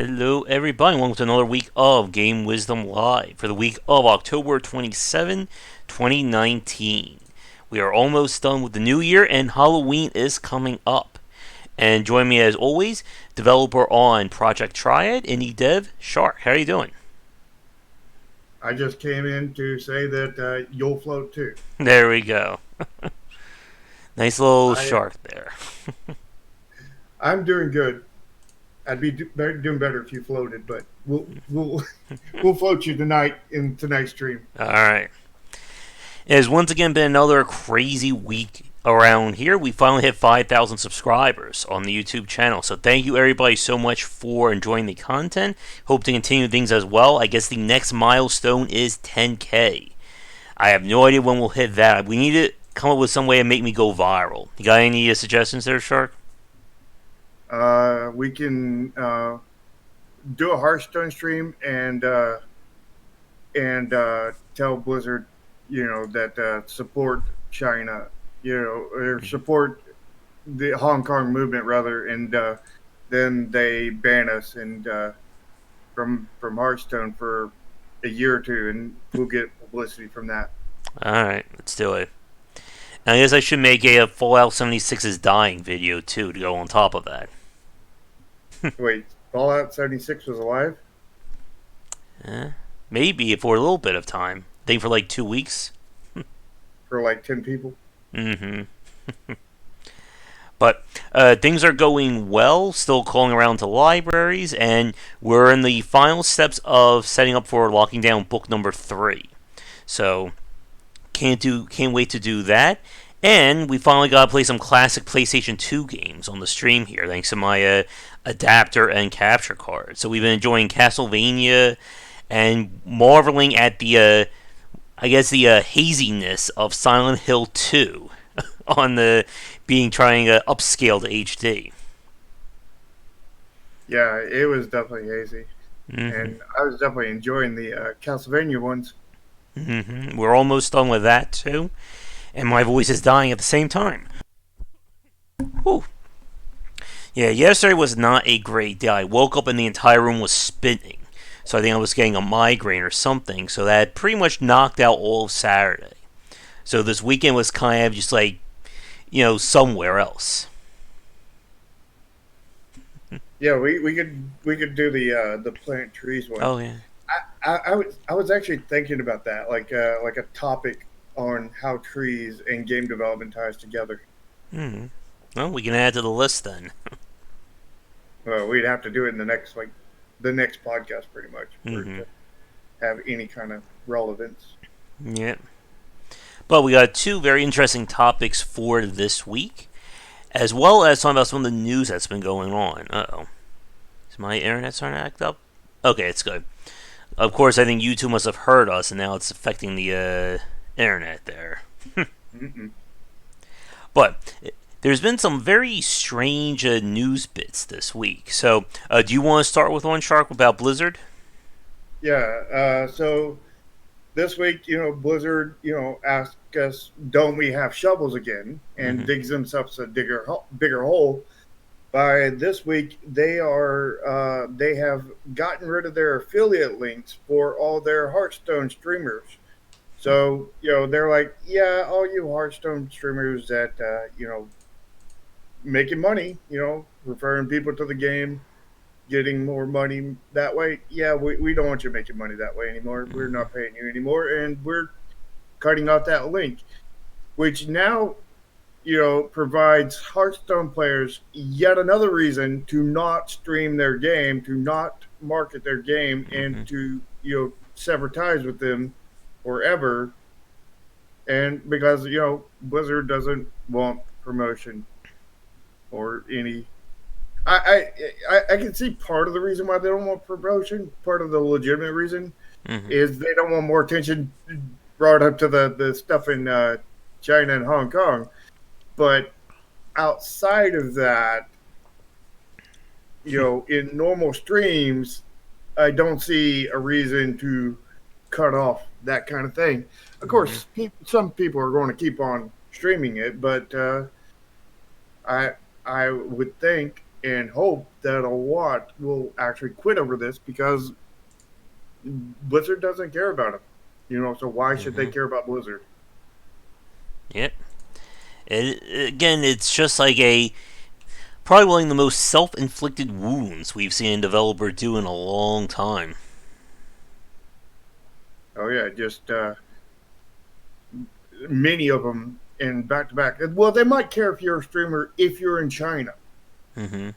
Hello, everybody. Welcome to another week of Game Wisdom Live for the week of October 27, 2019. We are almost done with the new year, and Halloween is coming up. And join me as always, developer on Project Triad, Indie Dev, Shark. How are you doing? I just came in to say that you'll float too. There we go. Nice little I shark there. I'm doing good. I'd be doing better if you floated, but we'll we'll float you tonight in tonight's stream. All right. It has once again been another crazy week around here. We finally hit 5,000 subscribers on the YouTube channel. So thank you everybody so much for enjoying the content. Hope to continue things as well. I guess the next milestone is 10K. I have no idea when we'll hit that. We need to come up with some way to make me go viral. You got any suggestions there, Shark? We can do a Hearthstone stream and tell Blizzard, that support China, or support the Hong Kong movement rather, and then they ban us and from Hearthstone for a year or two, and we'll get publicity from that. Alright, let's do it. And I guess I should make a Fallout 76 is dying video too to go on top of that. Wait, Fallout 76 was alive? Eh, maybe for a little bit of time. I think for like 2 weeks. For like 10 people? Mm-hmm. But things are going well, still calling around to libraries, and we're in the final steps of setting up for locking down book number 3. So can't wait to do that. And we finally got to play some classic PlayStation 2 games on the stream here, thanks to my adapter and capture card. So we've been enjoying Castlevania and marveling at the, I guess, the haziness of Silent Hill 2 on the being trying to upscale to HD. Yeah, it was definitely hazy. Mm-hmm. And I was definitely enjoying the Castlevania ones. Mm-hmm. We're almost done with that too, and my voice is dying at the same time. Whew. Yeah, yesterday was not a great day. I woke up and the entire room was spinning. So I think I was getting a migraine or something. So that pretty much knocked out all of Saturday. So this weekend was kind of just like, somewhere else. Yeah, we could do the plant trees one. Oh, yeah. I was actually thinking about that, like a topic on how trees and game development ties together. Hmm. Well, we can add to the list then. Well, we'd have to do it in the next podcast, pretty much, for it Mm-hmm. to have any kind of relevance. Yeah. But we got two very interesting topics for this week, as well as talking about some of the news that's been going on. Uh-oh. Is my internet starting to act up? Okay, it's good. Of course, I think you two must have heard us, and now it's affecting the internet there. Mm-mm. But there's been some very strange news bits this week. So, do you want to start with one, Shark, about Blizzard? Yeah. So this week, Blizzard, asked us, don't we have shovels again? And Mm-hmm. digs themselves a bigger hole. By this week, they have gotten rid of their affiliate links for all their Hearthstone streamers. So they're like, yeah, all you Hearthstone streamers that making money, referring people to the game, getting more money that way. Yeah, we don't want you making money that way anymore. We're Mm-hmm. not paying you anymore, and we're cutting off that link, which now provides Hearthstone players yet another reason to not stream their game, to not market their game, Mm-hmm. and to sever ties with them forever. And because Blizzard doesn't want promotion or any. I can see part of the reason why they don't want promotion. Part of the legitimate reason Mm-hmm. is they don't want more attention brought up to the stuff in China and Hong Kong. But outside of that, in normal streams, I don't see a reason to cut off that kind of thing. Of Mm-hmm. course, some people are going to keep on streaming it, but I I would think. and hope that a lot will actually quit over this because Blizzard doesn't care about them. So why should they Mm-hmm. care about Blizzard? Yep. Again, it's just like a probably one of the most self-inflicted wounds we've seen a developer do in a long time. Oh yeah, just many of them in back to back. Well, they might care if you're a streamer if you're in China. Mm-hmm.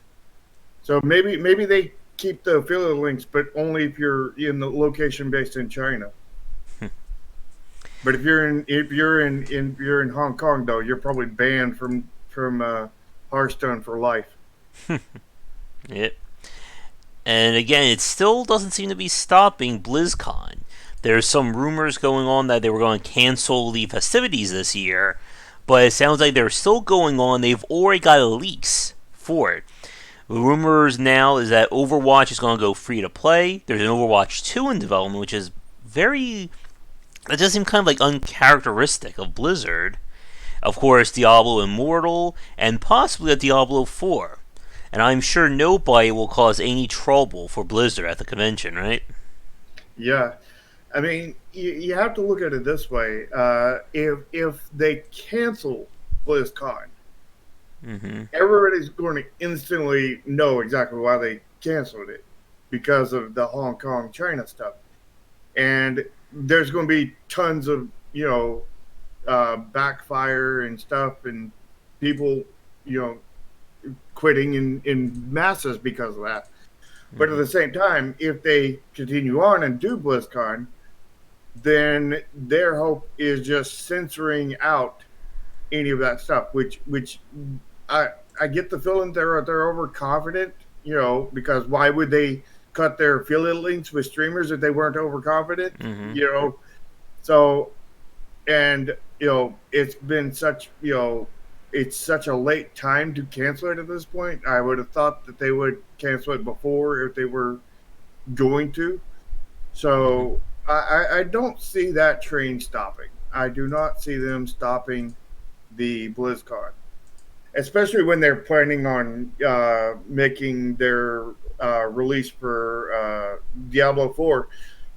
So maybe they keep the affiliate links, but only if you're in the location based in China. But if you're in Hong Kong though, you're probably banned from Hearthstone for life. Yep. And again, it still doesn't seem to be stopping BlizzCon. There's some rumors going on that they were going to cancel the festivities this year, but it sounds like they're still going on. They've already got leaks for it. The rumors now is that Overwatch is going to go free to play. There's an Overwatch 2 in development, which is very. It does seem kind of like uncharacteristic of Blizzard. Of course, Diablo Immortal, and possibly a Diablo 4. And I'm sure nobody will cause any trouble for Blizzard at the convention, right? Yeah, I mean you have to look at it this way. If they cancel BlizzCon, Mm-hmm. everybody's going to instantly know exactly why they canceled it because of the Hong Kong China stuff, and there's going to be tons of backfire and stuff, and people you know quitting in masses because of that. But at Mm-hmm. the same time, if they continue on and do BlizzCon, then their hope is just censoring out any of that stuff. Which I I get the feeling they're overconfident. Because why would they cut their affiliate links with streamers if they weren't overconfident? Mm-hmm. So and it's been such it's such a late time to cancel it at this point. I would have thought that they would cancel it before if they were going to. Mm-hmm. So I don't see that train stopping. I do not see them stopping the BlizzCon, especially when they're planning on making their release for Diablo 4.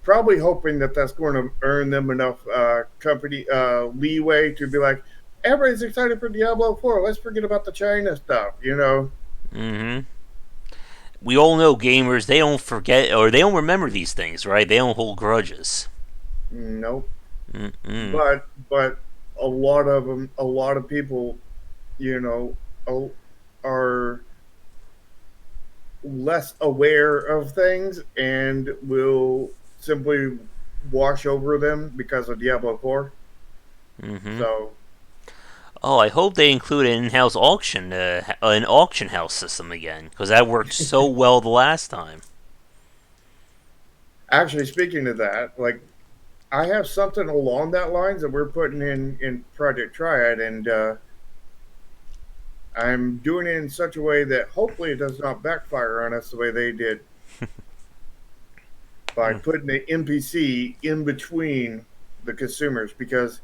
Probably hoping that that's going to earn them enough company leeway to be like, everybody's excited for Diablo 4. Let's forget about the China stuff. Mm-hmm. We all know gamers, they don't forget or they don't remember these things, right? They don't hold grudges. Nope. Mm-mm. But a lot of them, a lot of people, you know, are less aware of things and will simply wash over them because of Diablo 4. Mm-hmm. So Oh, I hope they include an in-house auction, an auction house system again, because that worked so well the last time. actually, speaking of that, like I have something along that lines that we're putting in Project Triad, and I'm doing it in such a way that hopefully it does not backfire on us the way they did by Mm. putting the NPC in between the consumers. Because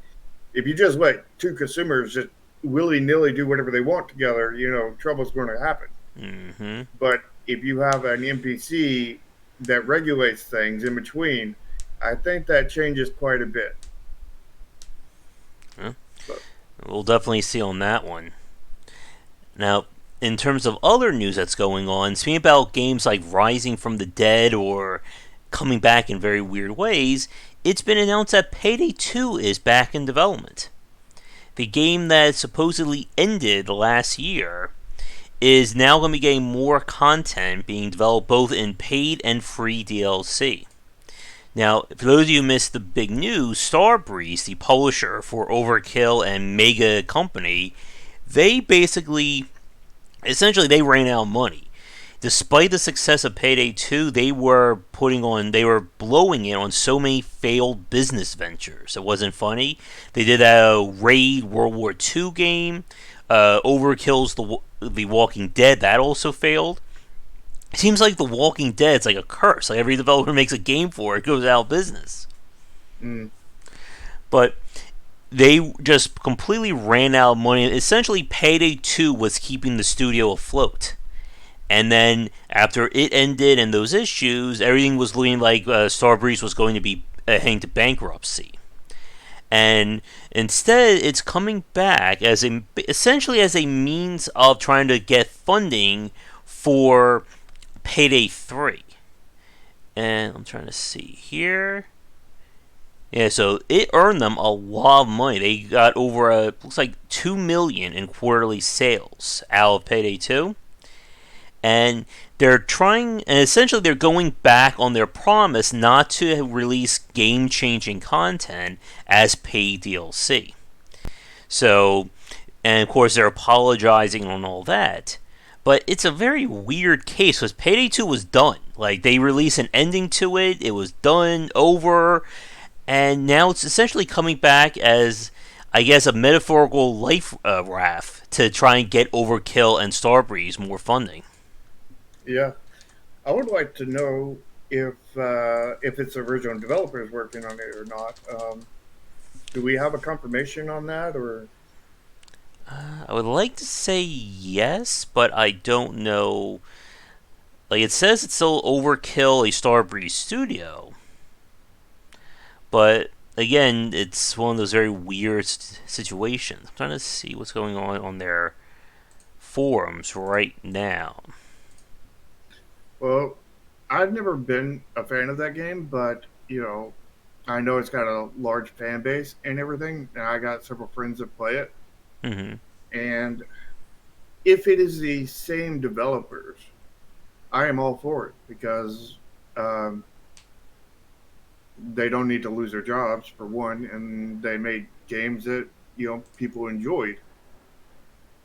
if you just let two consumers just willy nilly do whatever they want together, trouble's going to happen. Mm-hmm. But if you have an NPC that regulates things in between, I think that changes quite a bit. Yeah, But we'll definitely see on that one. Now, in terms of other news that's going on, speaking about games like Rising from the Dead or coming back in very weird ways, it's been announced that Payday 2 is back in development. The game that supposedly ended last year is now going to be getting more content being developed both in paid and free DLC. Now, for those of you who missed the big news, Starbreeze, the publisher for Overkill and Mega Company, they basically, essentially, they ran out of money. Despite the success of Payday 2, they were blowing it on so many failed business ventures. It wasn't funny. They did a Raid World War II game. Overkill's the Walking Dead, that also failed. It seems like The Walking Dead's like a curse. Like every developer makes a game for it, it goes out of business. mm, But they just completely ran out of money. Essentially, Payday 2 was keeping the studio afloat. And then after it ended and those issues, everything was looking like Starbreeze was going to be heading to bankruptcy. And instead, it's coming back as essentially as a means of trying to get funding for Payday 3. And I'm trying to see here. Yeah, so it earned them a lot of money. They got over looks like 2 million in quarterly sales out of Payday 2. And they're trying, and essentially they're going back on their promise not to release game-changing content as paid DLC. So, and of course they're apologizing on all that. But it's a very weird case because Payday 2 was done. Like, they released an ending to it, it was done, over, and now it's essentially coming back as, I guess, a metaphorical life raft to try and get Overkill and Starbreeze more funding. Yeah, I would like to know if its original developer is working on it or not. Do we have a confirmation on that, or I would like to say yes, but I don't know. Like, it says it's still Overkill, a Starbreeze studio, but again, it's one of those very weird situations. I'm trying to see what's going on their forums right now. well, I've never been a fan of that game, but I know it's got a large fan base and everything, and I got several friends that play it. Mm-hmm. And if it is the same developers, I am all for it because um, they don't need to lose their jobs for one, and they made games that people enjoyed.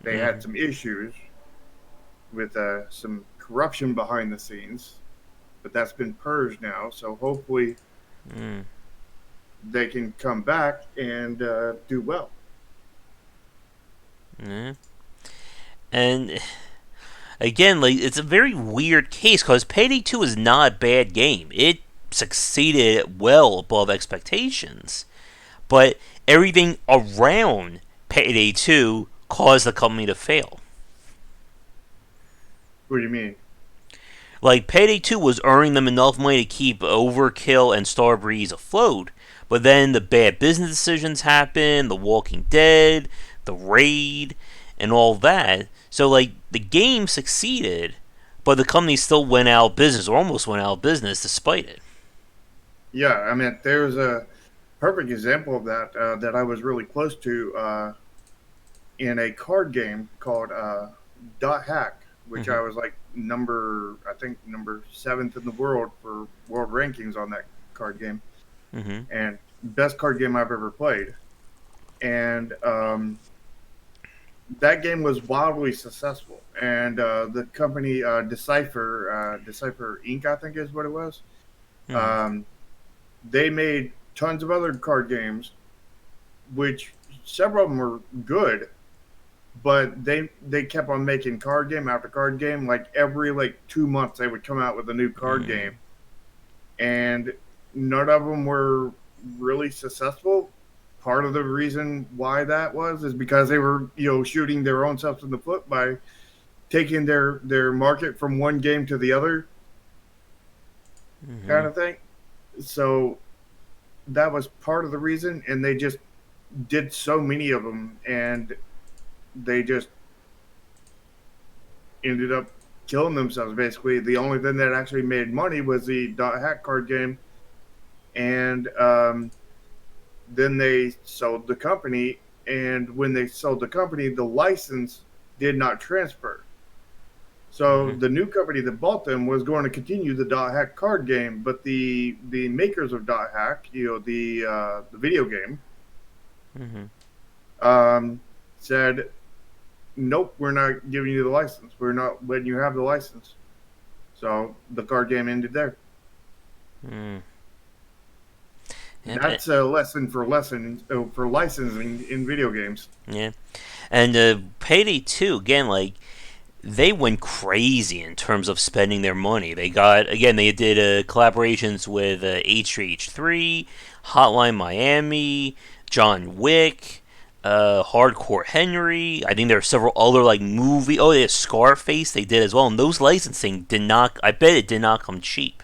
They Mm-hmm. had some issues with some corruption behind the scenes, but that's been purged now. So hopefully Mm-hmm. they can come back and do well. Mm-hmm. And again, like, it's a very weird case because Payday 2 is not a bad game. It succeeded well above expectations, but everything around Payday 2 caused the company to fail. What do you mean? Like, Payday 2 was earning them enough money to keep Overkill and Starbreeze afloat, but then the bad business decisions happened, The Walking Dead, The Raid, and all that. So, like, the game succeeded, but the company still went out of business, or almost went out of business despite it. Yeah, I mean, there's a perfect example of that that I was really close to in a card game called Dot Hack, which Mm-hmm. I was like I think number seventh in the world for world rankings on that card game, Mm-hmm. and best card game I've ever played. And that game was wildly successful, and the company Decipher Inc. I think is what it was. Mm-hmm. Um, they made tons of other card games, which several of them were good, but they kept on making card game after card game. Like every 2 months, they would come out with a new card Mm-hmm. game, and none of them were really successful. Part of the reason why that was is because they were shooting their own selves in the foot by taking their market from one game to the other, Mm-hmm. kind of thing. So that was part of the reason, and they just did so many of them, and they just ended up killing themselves. Basically, the only thing that actually made money was the Dot Hack card game, and then they sold the company. And when they sold the company, the license did not transfer. So Mm-hmm. the new company that bought them was going to continue the Dot Hack card game, but the makers of Dot Hack, the video game, Mm-hmm. said, "Nope, we're not giving you the license. We're not letting you have the license." So the card game ended there. Mm-hmm. Yeah, but, That's a lesson for licensing in video games. yeah. And Payday 2, again, like, they went crazy in terms of spending their money. They got, again, they did collaborations with H3H3, Hotline Miami, John Wick, Hardcore Henry. I think there are several other like movie. Oh, yeah, Scarface. They did as well, and those licensing did not. I bet it did not come cheap.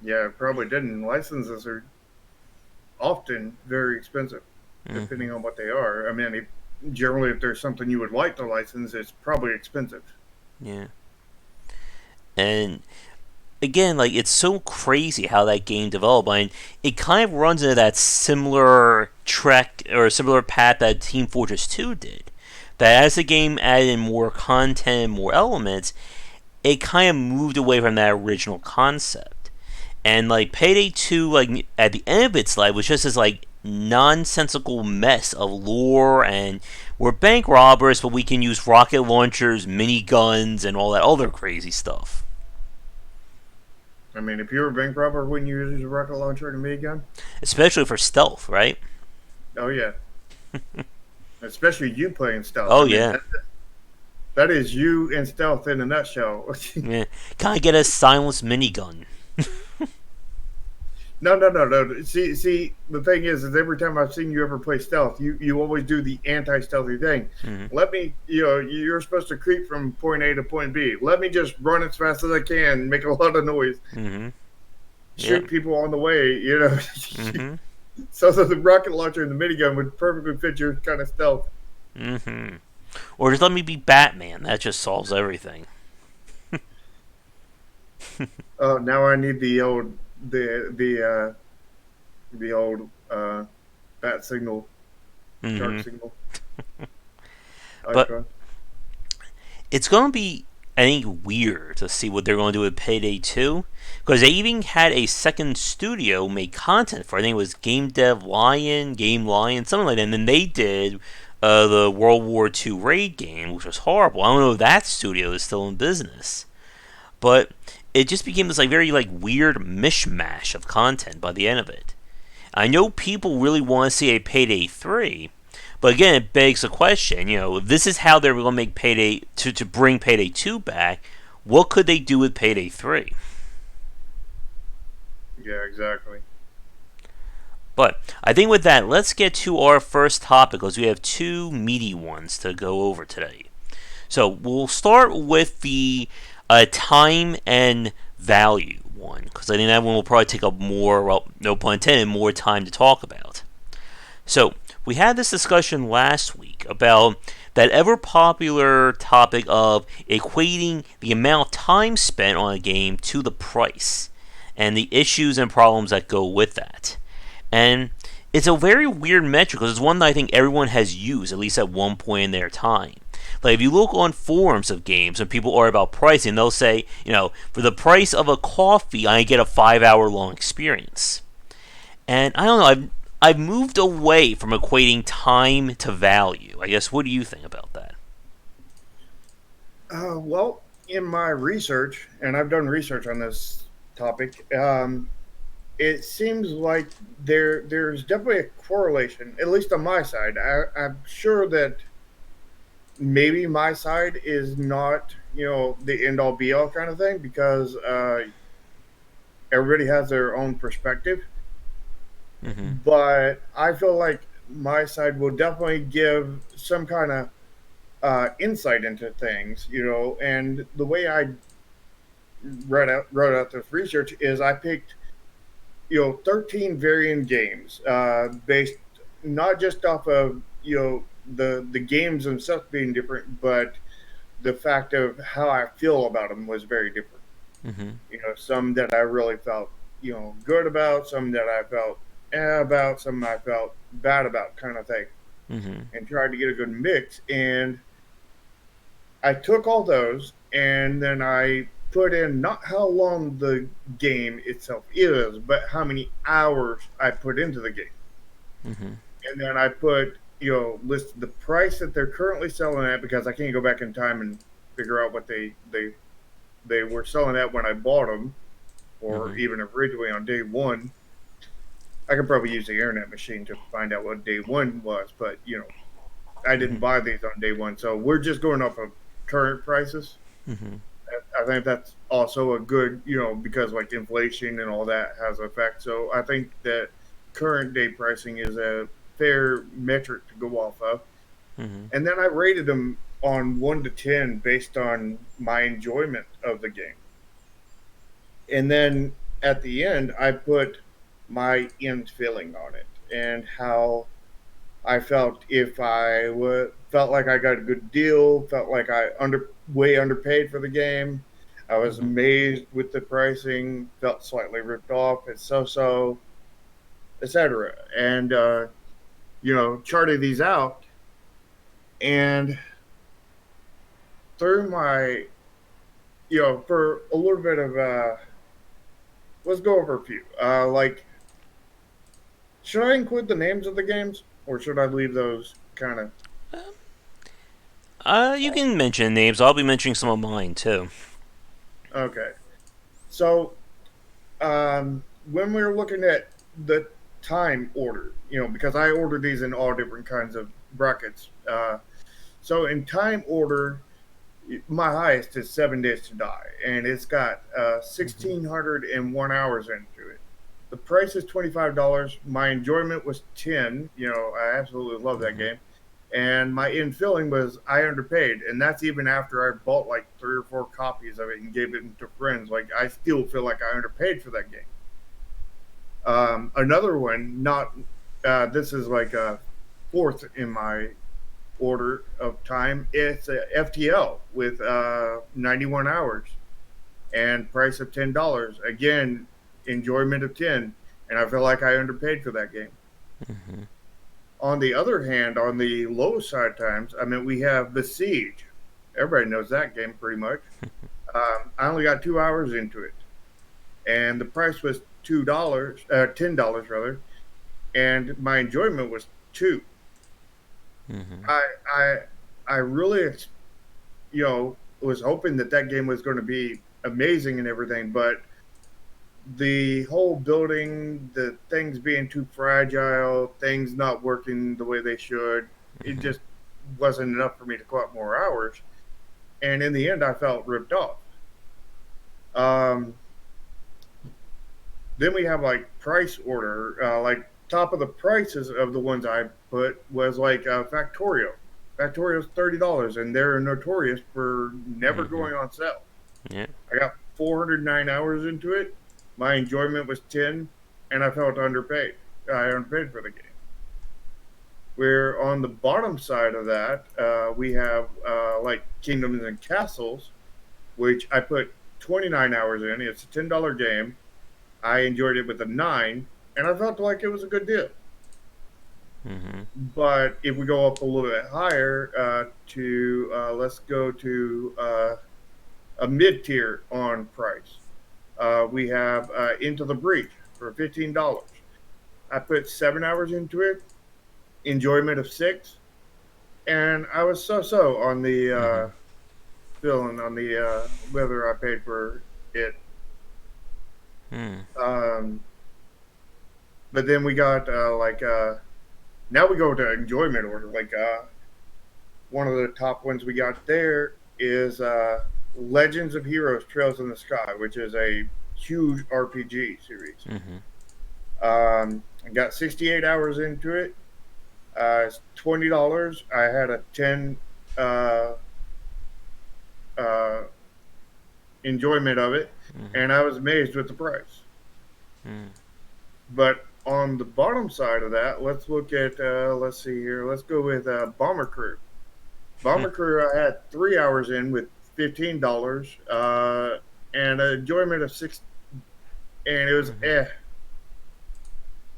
Yeah, probably didn't. Licenses are often very expensive, Hmm. depending on what they are. I mean, generally, if there's something you would like to license, it's probably expensive. Yeah, and again, like it's so crazy how that game developed. I mean, it kind of runs into that similar trek or similar path that Team Fortress 2 did. That as the game added in more content and more elements, it kind of moved away from that original concept. And like Payday 2, like at the end of its life, was just this like nonsensical mess of lore and we're bank robbers, but we can use rocket launchers, mini guns, and all that other crazy stuff. I mean, if you were a bank robber, wouldn't you use a rocket launcher and a minigun? Especially for stealth, right? Oh yeah, especially you playing stealth. I Oh mean, yeah, that is you in stealth in a nutshell. yeah. Kind of get a silenced minigun. No, no, no, no. See, the thing is every time I've seen you ever play stealth, you always do the anti-stealthy thing. Hmm. Let me, you're supposed to creep from point A to point B. Let me just run as fast as I can, make a lot of noise, Hmm. Yeah. shoot people on the way, you know. Hmm. So that the rocket launcher and the minigun would perfectly fit your kind of stealth. Hmm. Or just let me be Batman. That just solves everything. Oh, now I need the old bat signal, shark Hmm. signal But icon. it's going to be, I think, weird to see what they're going to do with Payday 2. Because they even had a second studio make content for, I think it was Game Dev Lion, Game Lion, something like that. And then they did the World War II raid game, which was horrible. I don't know if that studio is still in business. But it just became this like very like weird mishmash of content by the end of it. I know people really want to see a Payday 3, but again, it begs the question, if this is how they're going to make Payday to bring Payday 2 back, what could they do with Payday 3? Yeah, exactly. But I think with that, let's get to our first topic because we have two meaty ones to go over today. So we'll start with the time and value one because I think that one will probably take up more, well, no pun intended, more time to talk about. So, we had this discussion last week about that ever popular topic of equating the amount of time spent on a game to the price and the issues and problems that go with that. And it's a very weird metric because it's one that I think everyone has used at least at one point in their time. Like if you look on forums of games and people are about pricing, they'll say, for the price of a coffee, I get a 5 hour long experience. And I don't know, I've moved away from equating time to value. I guess what do you think about that? Well, in my research, and I've done research on this topic, it seems like there's definitely a correlation, at least on my side. I'm sure that maybe my side is not, the end all be all kind of thing because everybody has their own perspective. Mm-hmm. But I feel like my side will definitely give some kind of insight into things, and the way I wrote out this research is I picked 13 varying games based not just off of the games themselves being different, but the fact of how I feel about them was very different. Mm-hmm. Some that I really felt good about, some that I felt about, some I felt bad about, kind of thing, Mm-hmm. and tried to get a good mix. And I took all those and then I put in not how long the game itself is, but how many hours I put into the game. Mm-hmm. And then I put, list the price that they're currently selling at because I can't go back in time and figure out what they were selling at when I bought them or Mm-hmm. even originally on day one. I could probably use the internet machine to find out what day one was, but I didn't Mm-hmm. buy these on day one. So we're just going off of current prices. Mm-hmm. I think that's also a good, because inflation and all that has effect. So I think that current day pricing is a fair metric to go off of. Mm-hmm. And then I rated them on 1 to 10 based on my enjoyment of the game. And then at the end, I put my end feeling on it and how I felt if felt like I got a good deal, felt like I way underpaid for the game. I was Mm-hmm. amazed with the pricing, felt slightly ripped off, it's so, etc. And charted these out, and through my for a little bit of let's go over a few. Like, should I include the names of the games, or should I leave those kind of? You can mention names. I'll be mentioning some of mine too. Okay. So when we were looking at the time order, because I ordered these in all different kinds of brackets. So in time order, my highest is 7 Days to Die, and it's got Mm-hmm. 1,601 hours into it. The price is $25. My enjoyment was 10. I absolutely love that Mm-hmm. game. And my in feeling was I underpaid, and that's even after I bought like 3 or 4 copies of it and gave it to friends. Like, I still feel like I underpaid for that game. Another one, not this is like a fourth in my order of time. It's a FTL with 91 hours and price of $10. Again, enjoyment of 10, and I feel like I underpaid for that game. Mm-hmm. On the other hand, on the low side times, I mean, we have The Siege. Everybody knows that game pretty much. I only got 2 hours into it, and the price was $2, $10 rather, and my enjoyment was two. Mm-hmm. I I I really was hoping that that game was going to be amazing and everything, but the whole building, the things being too fragile, things not working the way they should, it Mm-hmm. just wasn't enough for me to clock more hours. And in the end, I felt ripped off. Um, then we have like price order, like top of the prices of the ones I put was like Factorio. Factorio's $30, and they're notorious for never Mm-hmm. going on sale. Yeah. I got 409 hours into it. My enjoyment was 10, and I felt underpaid. I underpaid for the game. Where on the bottom side of that, we have like Kingdoms and Castles, which I put 29 hours in. It's a $10 game. I enjoyed it with a 9, and I felt like it was a good deal. Mm-hmm. But if we go up a little bit higher to let's go to a mid tier on price. We have Into the Breach for $15. I put 7 hours into it, enjoyment of 6, and I was so on the Mm-hmm. feeling on the whether I paid for it. Mm-hmm. Um, but then we got now we go to enjoyment order. Like one of the top ones we got there is Legends of Heroes: Trails in the Sky, which is a huge RPG series. Mm-hmm. I got 68 hours into it. It's $20. I had a 10 uh, uh, enjoyment of it, and I was amazed with the price. Mm-hmm. But on the bottom side of that, let's look at let's see here. Let's go with Bomber Crew. Bomber Crew, I had 3 hours in with $15 and an enjoyment of 6, and it was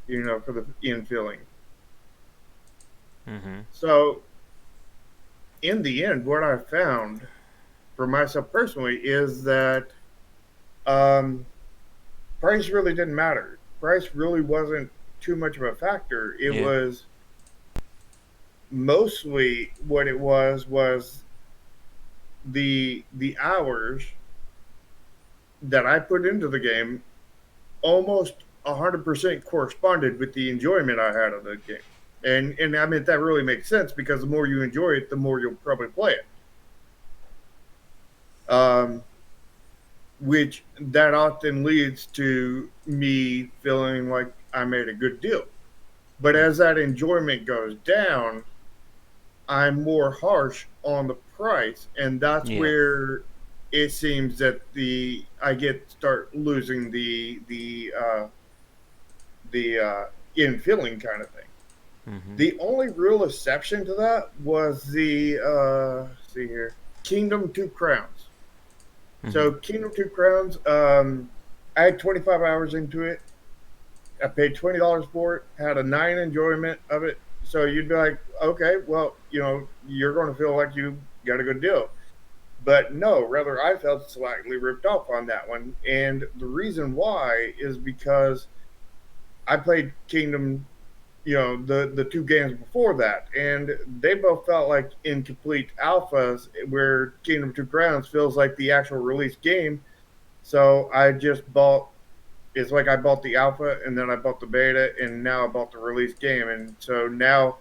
Mm-hmm. for the in feeling. Mm-hmm. So in the end, what I found for myself personally is that um, price really didn't matter. Price really wasn't too much of a factor. It Yeah. was mostly what it was the hours that I put into the game almost 100% corresponded with the enjoyment I had of the game. And I mean that really makes sense because the more you enjoy it, the more you'll probably play it. Um, which that often leads to me feeling like I made a good deal. But as that enjoyment goes down, I'm more harsh on the price, and that's Yeah. where it seems that the I get start losing the in feeling kind of thing. Mm-hmm. The only real exception to that was the see here, Kingdom Two Crowns. Mm-hmm. So Kingdom Two Crowns, I had 25 hours into it. I paid $20 for it. Had a nine enjoyment of it. So you'd be like, okay, well, you're going to feel like you got a good deal. But no, rather, I felt slightly ripped off on that one. And the reason why is because I played Kingdom, the two games before that, and they both felt like incomplete alphas, where Kingdom Two Crowns feels like the actual release game. So I just bought. It's like I bought the alpha and then I bought the beta and now I bought the release game, and so now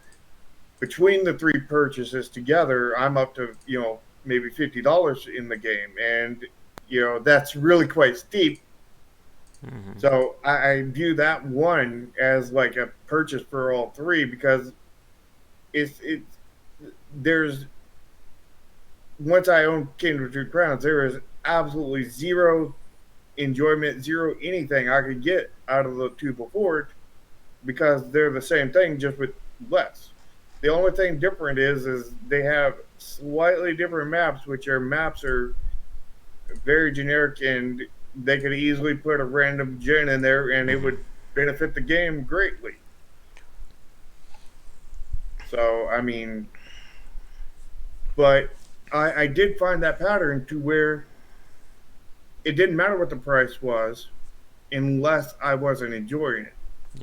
between the three purchases together, I'm up to maybe $50 in the game, and that's really quite steep. Mm-hmm. So I view that one as like a purchase for all three, because it's there's once I own Kingdom of Two Crowns, there is absolutely zero enjoyment, zero anything I could get out of the two before it, because they're the same thing, just with less. The only thing different is they have slightly different maps, which are maps are very generic, and they could easily put a random gen in there and it Mm-hmm. would benefit the game greatly. So I mean, but I did find that pattern to where it didn't matter what the price was unless I wasn't enjoying it.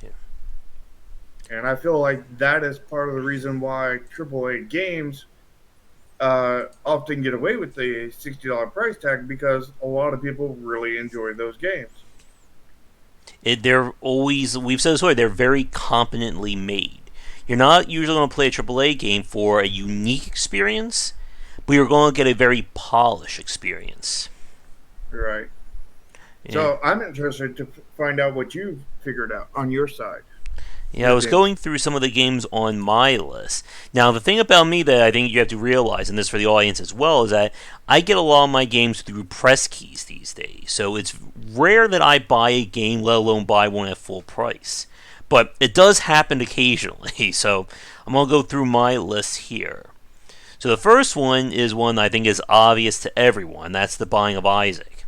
Yeah. And I feel like that is part of the reason why AAA games often get away with the $60 price tag, because a lot of people really enjoy those games. They're always, we've said this before, they're very competently made. You're not usually going to play a AAA game for a unique experience, but you're going to get a very polished experience. Right. Yeah. So I'm interested to find out what you've figured out on your side Yeah, I with was games. going through some of the games on my list. Now, the thing about me that I think you have to realize, and this for the audience as well, is that I get a lot of my games through press keys these days. So it's rare that I buy a game, let alone buy one at full price. But it does happen occasionally. So I'm going to go through my list here. So the first one is one I think is obvious to everyone. That's the Binding of Isaac.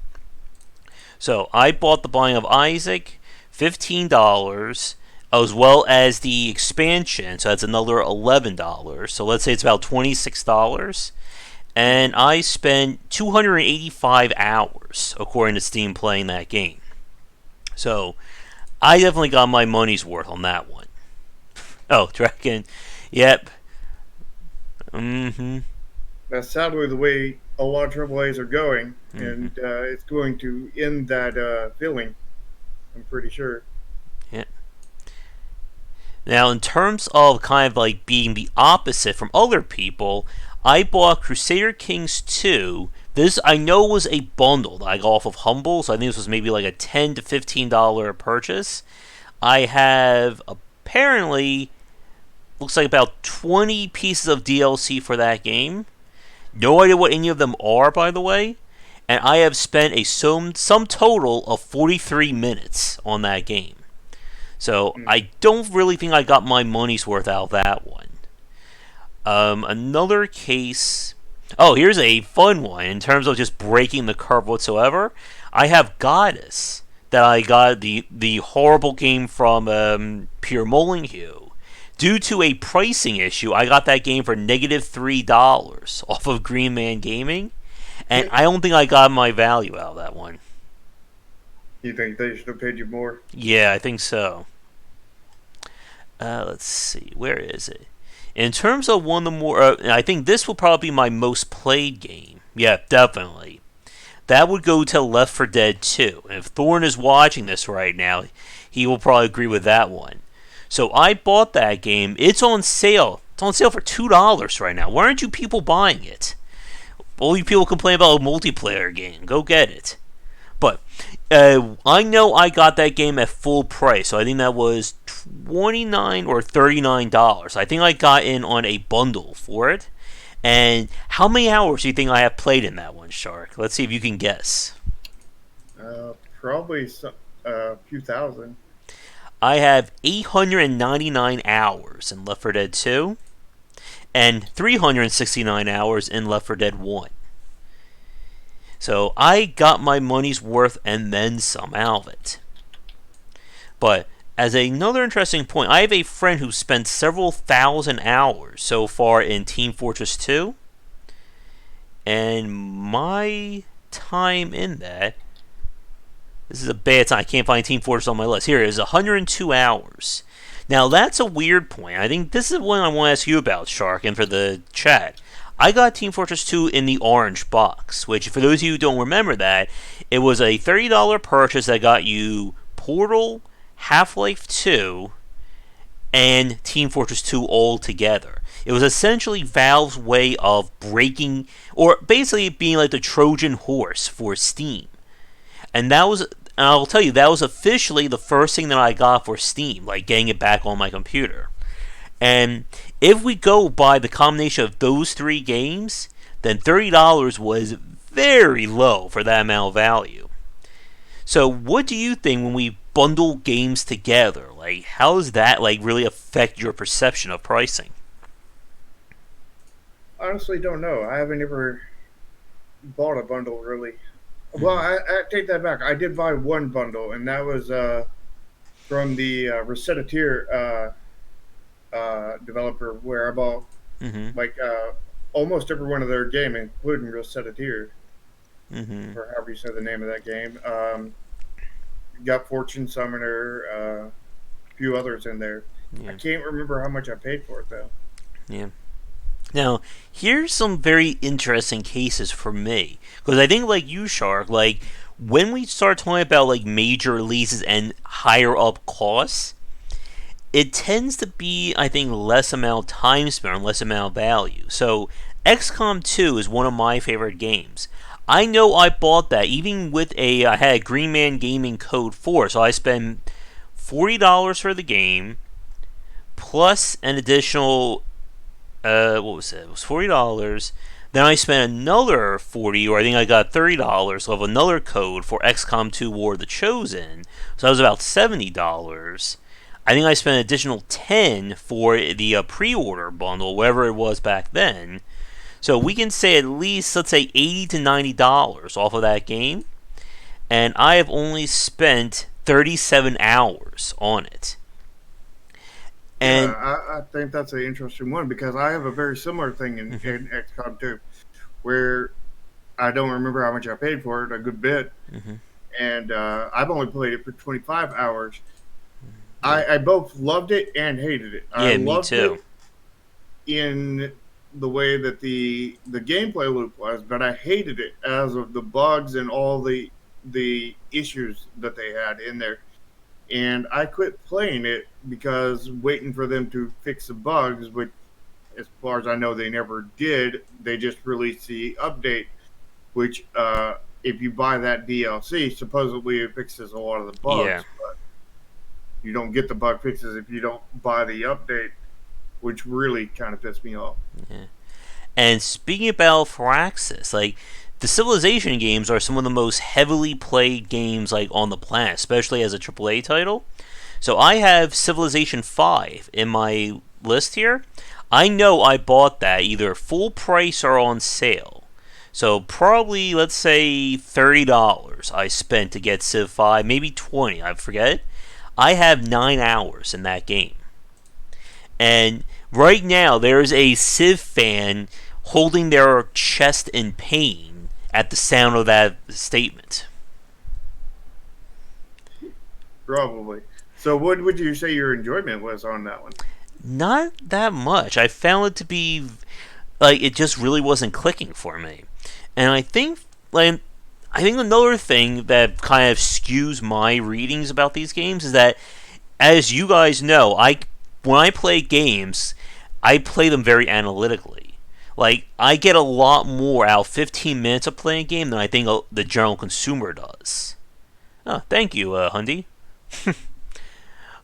So I bought the Binding of Isaac, $15, as well as the expansion. So that's another $11. So let's say it's about $26. And I spent 285 hours, according to Steam, playing that game. So I definitely got my money's worth on that one. Oh, Dragon. Yep. Mm-hmm. That's sadly the way a lot of AAAs are going, Mm-hmm. and it's going to end that feeling, I'm pretty sure. Yeah. Now, in terms of kind of like being the opposite from other people, I bought Crusader Kings 2. This I know was a bundle that I got off of Humble, so I think this was maybe like a $10 to $15 purchase. I have apparently looks like about 20 pieces of DLC for that game. No idea what any of them are, by the way. And I have spent a sum total of 43 minutes on that game. So Mm. I don't really think I got my money's worth out of that one. Another case. Oh, here's a fun one in terms of just breaking the curve whatsoever. I have Goddess that I got the horrible game from Pure Molyneux. Due to a pricing issue, I got that game for -$3 off of Green Man Gaming, and I don't think I got my value out of that one. You think they should have paid you more? Yeah, I think so. Let's see, where is it? In terms of one of the more, I think this will probably be my most played game. Yeah, definitely. That would go to Left 4 Dead 2. And if Thorne is watching this right now, he will probably agree with that one. So I bought that game. It's on sale. It's on sale for $2 right now. Why aren't you people buying it? All you people complain about a multiplayer game. Go get it. But I know I got that game at full price, so I think that was $29 or $39. I think I got in on a bundle for it. And how many hours do you think I have played in that one, Shark? Let's see if you can guess. Probably a few thousand. I have 899 hours in Left 4 Dead 2 and 369 hours in Left 4 Dead 1. So I got my money's worth and then some out of it. But as another interesting point, I have a friend who spent several thousand hours so far in Team Fortress 2. And my time in that, this is a bad time. I can't find Team Fortress on my list. Here it is, 102 hours. Now that's a weird point. I think this is one I want to ask you about, Shark, and for the chat. I got Team Fortress 2 in the orange box, which, for those of you who don't remember that, it was a $30 purchase that got you Portal, Half-Life 2, and Team Fortress 2 all together. It was essentially Valve's way of breaking, or basically being like the Trojan horse for Steam. And I'll tell you, that was officially the first thing that I got for Steam, like getting it back on my computer. And if we go by the combination of those three games, then $30 was very low for that amount of value. So what do you think when we bundle games together? Like, how does that really affect your perception of pricing? Honestly, don't know. I haven't ever bought a bundle really. Well, I take that back. I did buy one bundle, and that was from the Recitateer developer, where I bought like almost every one of their game, including Recitateer, or however you say the name of that game. Got Fortune Summoner, a few others in there. Yeah. I can't remember how much I paid for it though. Yeah. Now, here's some very interesting cases for me, because I think, like you, Shark, like when we start talking about like major releases and higher up costs, it tends to be, I think, less amount of time spent and less amount of value. So XCOM 2 is one of my favorite games. I know I bought that even with I had a Green Man Gaming code 4, so I spent $40 for the game plus an additional what was it? It was $40. Then I spent another $40, or I think I got $30 of another code for XCOM 2 War of the Chosen. So that was about $70. I think I spent an additional $10 for the pre-order bundle, whatever it was back then. So we can say at least, let's say, $80 to $90 off of that game. And I have only spent 37 hours on it. And yeah, I think that's an interesting one, because I have a very similar thing in XCOM 2, where I don't remember how much I paid for it, a good bit. And I've only played it for 25 hours. I both loved it and hated it. Yeah, I me too. It in the way that the gameplay loop was, but I hated it as of the bugs and all the issues that they had in there. And I quit playing it because waiting for them to fix the bugs, which, as far as I know, they never did. They just released the update, which if you buy that DLC, supposedly it fixes a lot of the bugs. Yeah. But you don't get the bug fixes if you don't buy the update, which really kind of pissed me off. Yeah. And speaking about Firaxis, like, the Civilization games are some of the most heavily played games like on the planet, especially as a AAA title. So I have Civilization 5 in my list here. I know I bought that either full price or on sale. So probably, let's say, $30 I spent to get Civ 5, maybe $20, I forget. I have 9 hours in that game. And right now, there's a Civ fan holding their chest in pain at the sound of that statement. Probably. So what would you say your enjoyment was on that one? Not that much. I found it to be like it just really wasn't clicking for me. And I think another thing that kind of skews my readings about these games is that, as you guys know, when I play games, I play them very analytically. Like, I get a lot more out of 15 minutes of playing a game than I think the general consumer does. Oh, thank you, Hundy.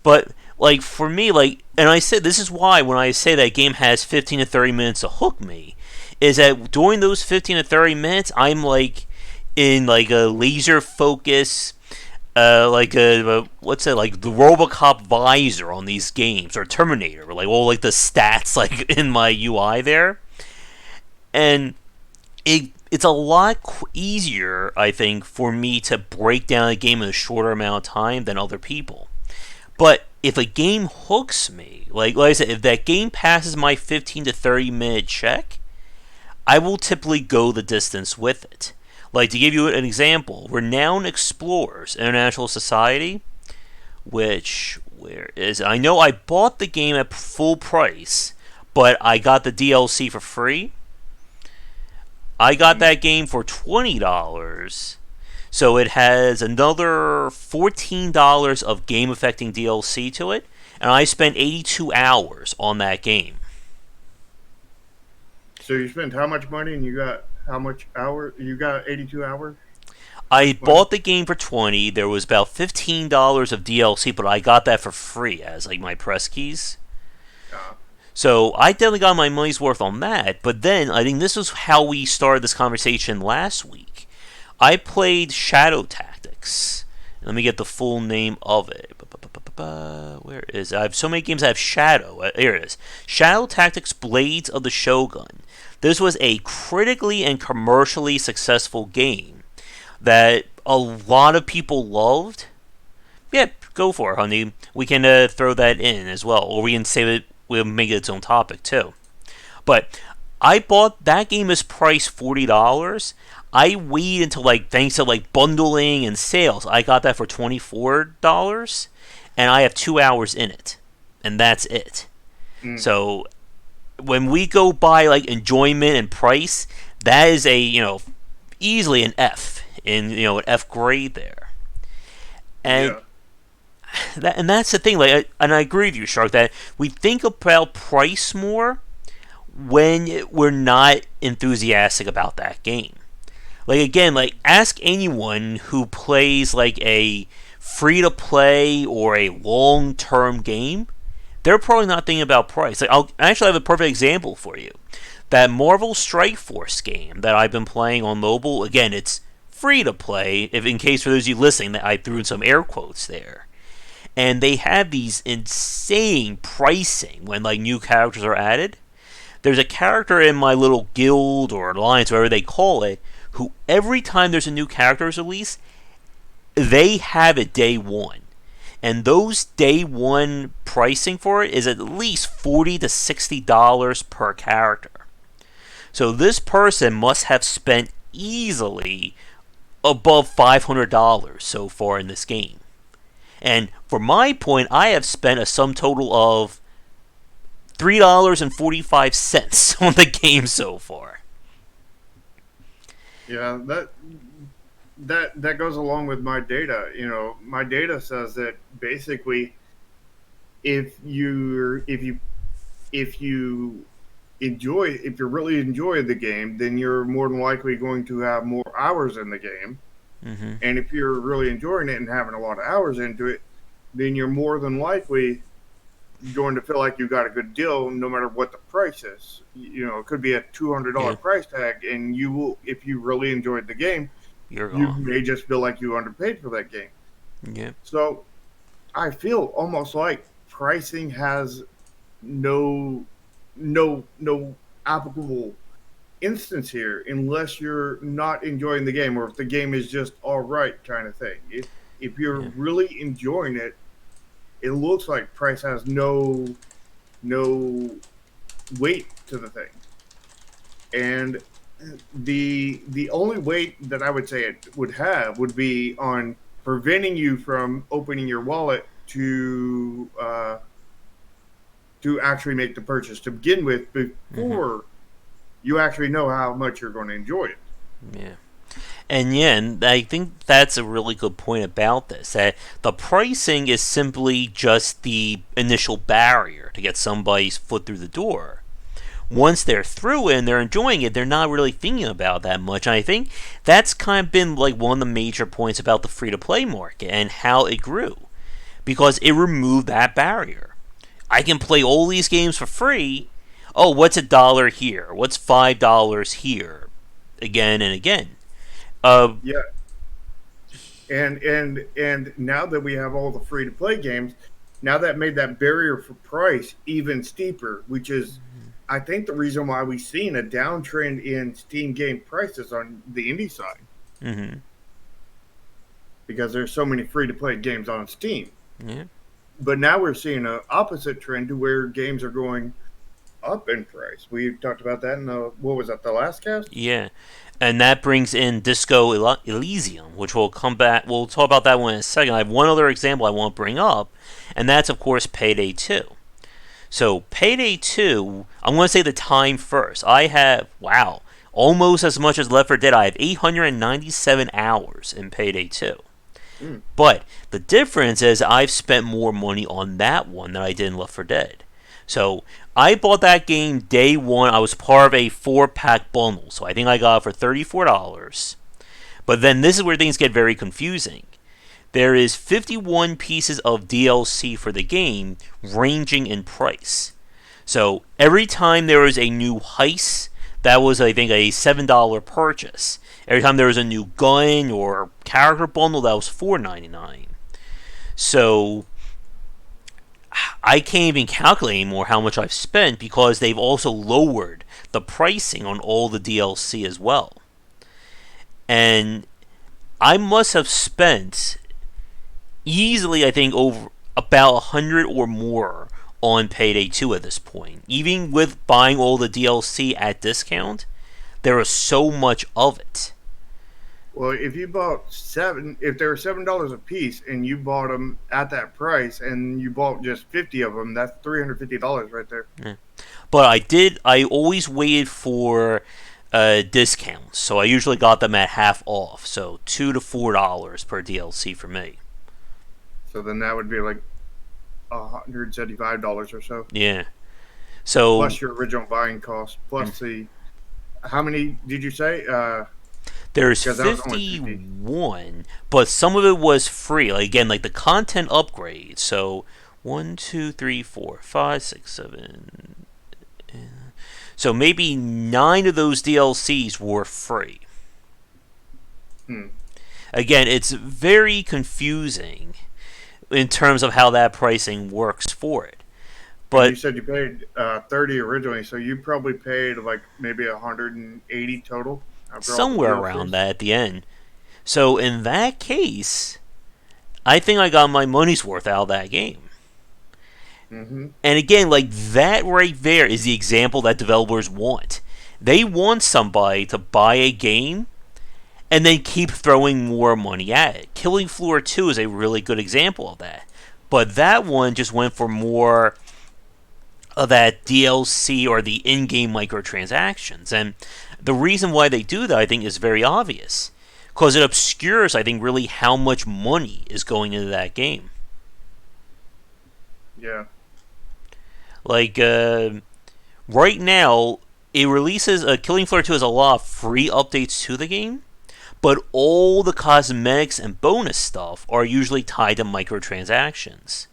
But, like, for me, like, and I said this is why when I say that a game has 15 to 30 minutes to hook me, is that during those 15 to 30 minutes, I'm, like, in, like, a laser focus, like what's it, like the RoboCop visor on these games, or Terminator, or like all like the stats like in my UI there, and it's a lot easier, I think, for me to break down a game in a shorter amount of time than other people. But if a game hooks me, like I said, if that game passes my 15 to 30 minute check, I will typically go the distance with it. Like, to give you an example, Renowned Explorers International Society, which, where is it? I know I bought the game at full price, but I got the DLC for free. I got that game for $20, so it has another $14 of game affecting DLC to it, and I spent 82 hours on that game. So you spent how much money and you got how much hour? You got 82 hours. I bought the game for 20. There was about $15 of DLC, but I got that for free as like my press keys. Uh, So I definitely got my money's worth on that. But then I think this was how we started this conversation last week. I played Shadow Tactics. Let me get the full name of it. Where is it? I have so many games that have Shadow. Here it is. Shadow Tactics Blades of the Shogun. This was a critically and commercially successful game that a lot of people loved. Yeah, go for it, honey. We can throw that in as well, or we can save it. We'll make it its own topic too. But I bought that game is priced $40. I waited until like thanks to like bundling and sales, I got that for $24, and I have 2 hours in it, and that's it. So when we go by like enjoyment and price, that is a easily an F in an F grade there, and. yeah. That's the thing, like, and I agree with you, Shark, that we think about price more when we're not enthusiastic about that game. Like, again, like, ask anyone who plays like a free to play or a long term game, they're probably not thinking about price. Like, I actually have a perfect example for you. That Marvel Strike Force game that I've been playing on mobile, again, it's free to play. If in case for those of you listening, that I threw in some air quotes there. And they have these insane pricing when like new characters are added. There's a character in my little guild or alliance, whatever they call it, who every time there's a new character's release, they have it day one. And those day one pricing for it is at least $40 to $60 per character. So this person must have spent easily above $500 so far in this game. And for my point, I have spent a sum total of $3.45 on the game so far. Yeah, that goes along with my data. My data says that basically, if you if you're really enjoying the game, then you're more than likely going to have more hours in the game. Mm-hmm. And if you're really enjoying it and having a lot of hours into it, then you're more than likely going to feel like you got a good deal no matter what the price is. It could be a $200 price tag, and you will, if you really enjoyed the game, you may just feel like you underpaid for that game. Yeah. So I feel almost like pricing has no applicable instance here unless you're not enjoying the game, or if the game is just all right kind of thing. If you're really enjoying it, it looks like price has no weight to the thing. And the only weight that I would say it would have would be on preventing you from opening your wallet to actually make the purchase to begin with before you actually know how much you're going to enjoy it. Yeah. And I think that's a really good point about this, that the pricing is simply just the initial barrier to get somebody's foot through the door. once they're through it and they're enjoying it, they're not really thinking about that much. And I think that's kind of been like one of the major points about the free to play market and how it grew, because it removed that barrier. I can play all these games for free. Oh, what's $1 here? What's $5 here? Again and again. Uh, Yeah, and now that we have all the free to play games, now that made that barrier for price even steeper, which is, I think, the reason why we've seen a downtrend in Steam game prices on the indie side, mm-hmm. because there's so many free to play games on Steam. Yeah. But now we're seeing an opposite trend to where games are going up in price. We talked about that in the, what was that, the last cast? Yeah. And that brings in Disco Elysium, which we'll come back. We'll talk about that one in a second. I have one other example I want to bring up, and that's, of course, Payday 2. So, Payday 2, I'm going to say the time first. I have, wow, almost as much as Left 4 Dead. I have 897 hours in Payday 2. Mm. But the difference is I've spent more money on that one than I did in Left 4 Dead. So I bought that game day one. I was part of a 4-pack bundle, so I think I got it for $34. But then this is where things get very confusing. There is 51 pieces of DLC for the game, ranging in price. So every time there was a new heist, that was, I think, a $7 purchase. Every time there was a new gun or character bundle, that was $4.99. So I can't even calculate anymore how much I've spent, because they've also lowered the pricing on all the DLC as well. And I must have spent easily, I think, over about 100 or more on Payday 2 at this point. Even with buying all the DLC at discount, there was so much of it. Well, if you bought if they were $7 a piece, and you bought them at that price, and you bought just 50 of them, that's $350 right there. Yeah. But I always waited for discounts, so I usually got them at half off, so $2 to $4 per DLC for me. So then that would be like $175 or so, Yeah. So plus your original buying cost, plus the, how many did you say? there's Because that was only 50. 51, but some of it was free. Like, again, like the content upgrade. So 1, 2, 3, 4, 5, 6, 7. So maybe 9 of those DLCs were free. Hmm. Again, it's very confusing in terms of how that pricing works for it. You But said you paid 30 originally, so you probably paid like maybe 180 total after all the somewhere around DLCs. that at the end. So in that case, I think I got my money's worth out of that game. Mm-hmm. And again, like that right there is the example that developers want. They want somebody to buy a game and then keep throwing more money at it. Killing Floor 2 is a really good example of that. But that one just went for more of that DLC or the in-game microtransactions. And the reason why they do that, I think, is very obvious. Because it obscures, I think, really how much money is going into that game. Yeah. Like, right now, it releases, Killing Floor 2 has a lot of free updates to the game, but all the cosmetics and bonus stuff are usually tied to microtransactions.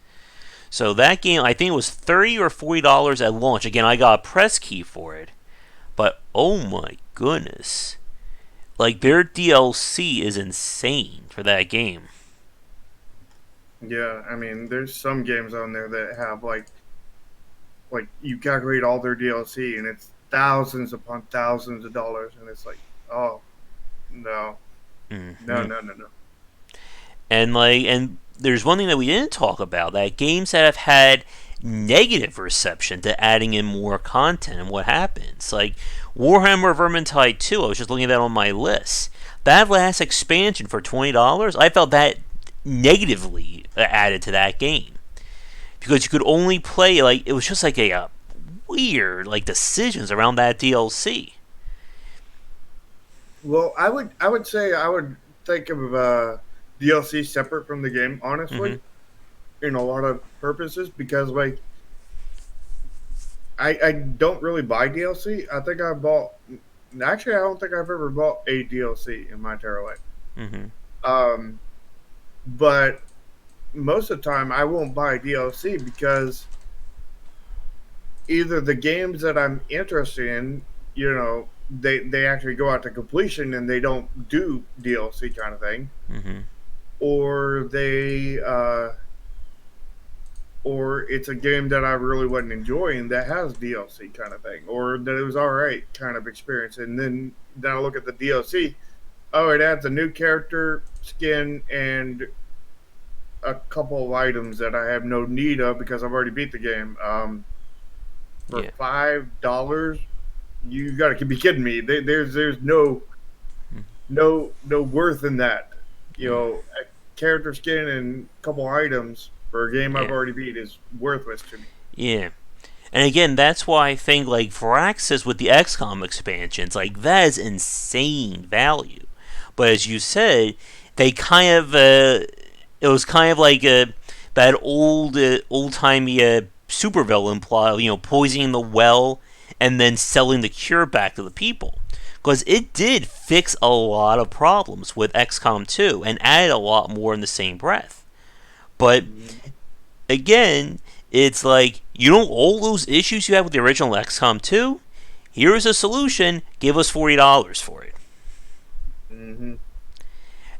So that game, I think it was $30 or $40 at launch. Again, I got a press key for it, but oh my goodness. Like, their DLC is insane for that game. Yeah, I mean, there's some games on there that have like you calculate all their DLC, and it's thousands upon thousands of dollars, and it's like, oh no, no, Mm-hmm. no, no, no. And there's one thing that we didn't talk about, that games that have had negative reception to adding in more content and what happens. Like Warhammer Vermintide 2, I was just looking at that on my list. That last expansion for $20, I felt that negatively added to that game. Because you could only play, like, it was just like a weird, like, decisions around that DLC. Well, I would say I would think of DLC separate from the game, honestly, Mm-hmm. in a lot of purposes, because like I don't really buy DLC. I think I bought. Actually, I don't think I've ever bought a DLC in my entire life. Mm-hmm. Um, but most of the time, I won't buy DLC because either the games that I'm interested in, they actually go out to completion and they don't do DLC kind of thing, Mm-hmm. or or it's a game that I really wasn't enjoying that has DLC kind of thing, or that it was all right kind of experience, and then I look at the DLC. Oh, it adds a new character skin and a couple of items that I have no need of because I've already beat the game. For Yeah. $5, you got to be kidding me. There's no worth in that. Mm. A character skin and a couple items for a game I've Yeah. already beat is worthless to me. Yeah. And again, that's why I think like Firaxis with the XCOM expansions, like that is insane value. But as you said, they kind of it was kind of like that old timey supervillain plot, poisoning the well and then selling the cure back to the people. Because it did fix a lot of problems with XCOM 2 and added a lot more in the same breath. But Mm-hmm. again, it's like you know all those issues you had with the original XCOM 2. Here's a solution. Give us $40 for it. Mm-hmm.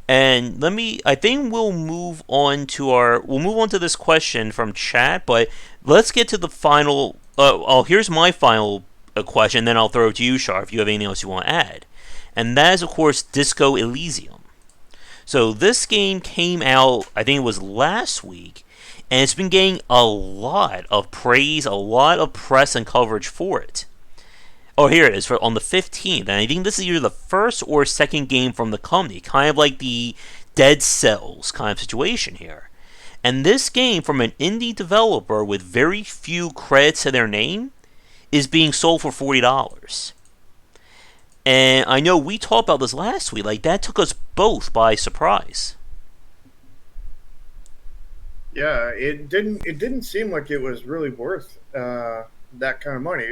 And I think we'll move on to this question from chat, but let's get to the final. Here's my final question. Then I'll throw it to you, Shar, if you have anything else you want to add. And that is, of course, Disco Elysium. So this game came out, I think it was last week, and it's been getting a lot of praise, a lot of press and coverage for it. Oh, here it is on the 15th, and I think this is either the first or second game from the company, kind of like the Dead Cells kind of situation here. And this game from an indie developer with very few credits to their name is being sold for $40. And I know we talked about this last week, like that took us both by surprise. Yeah, it didn't seem like it was really worth that kind of money.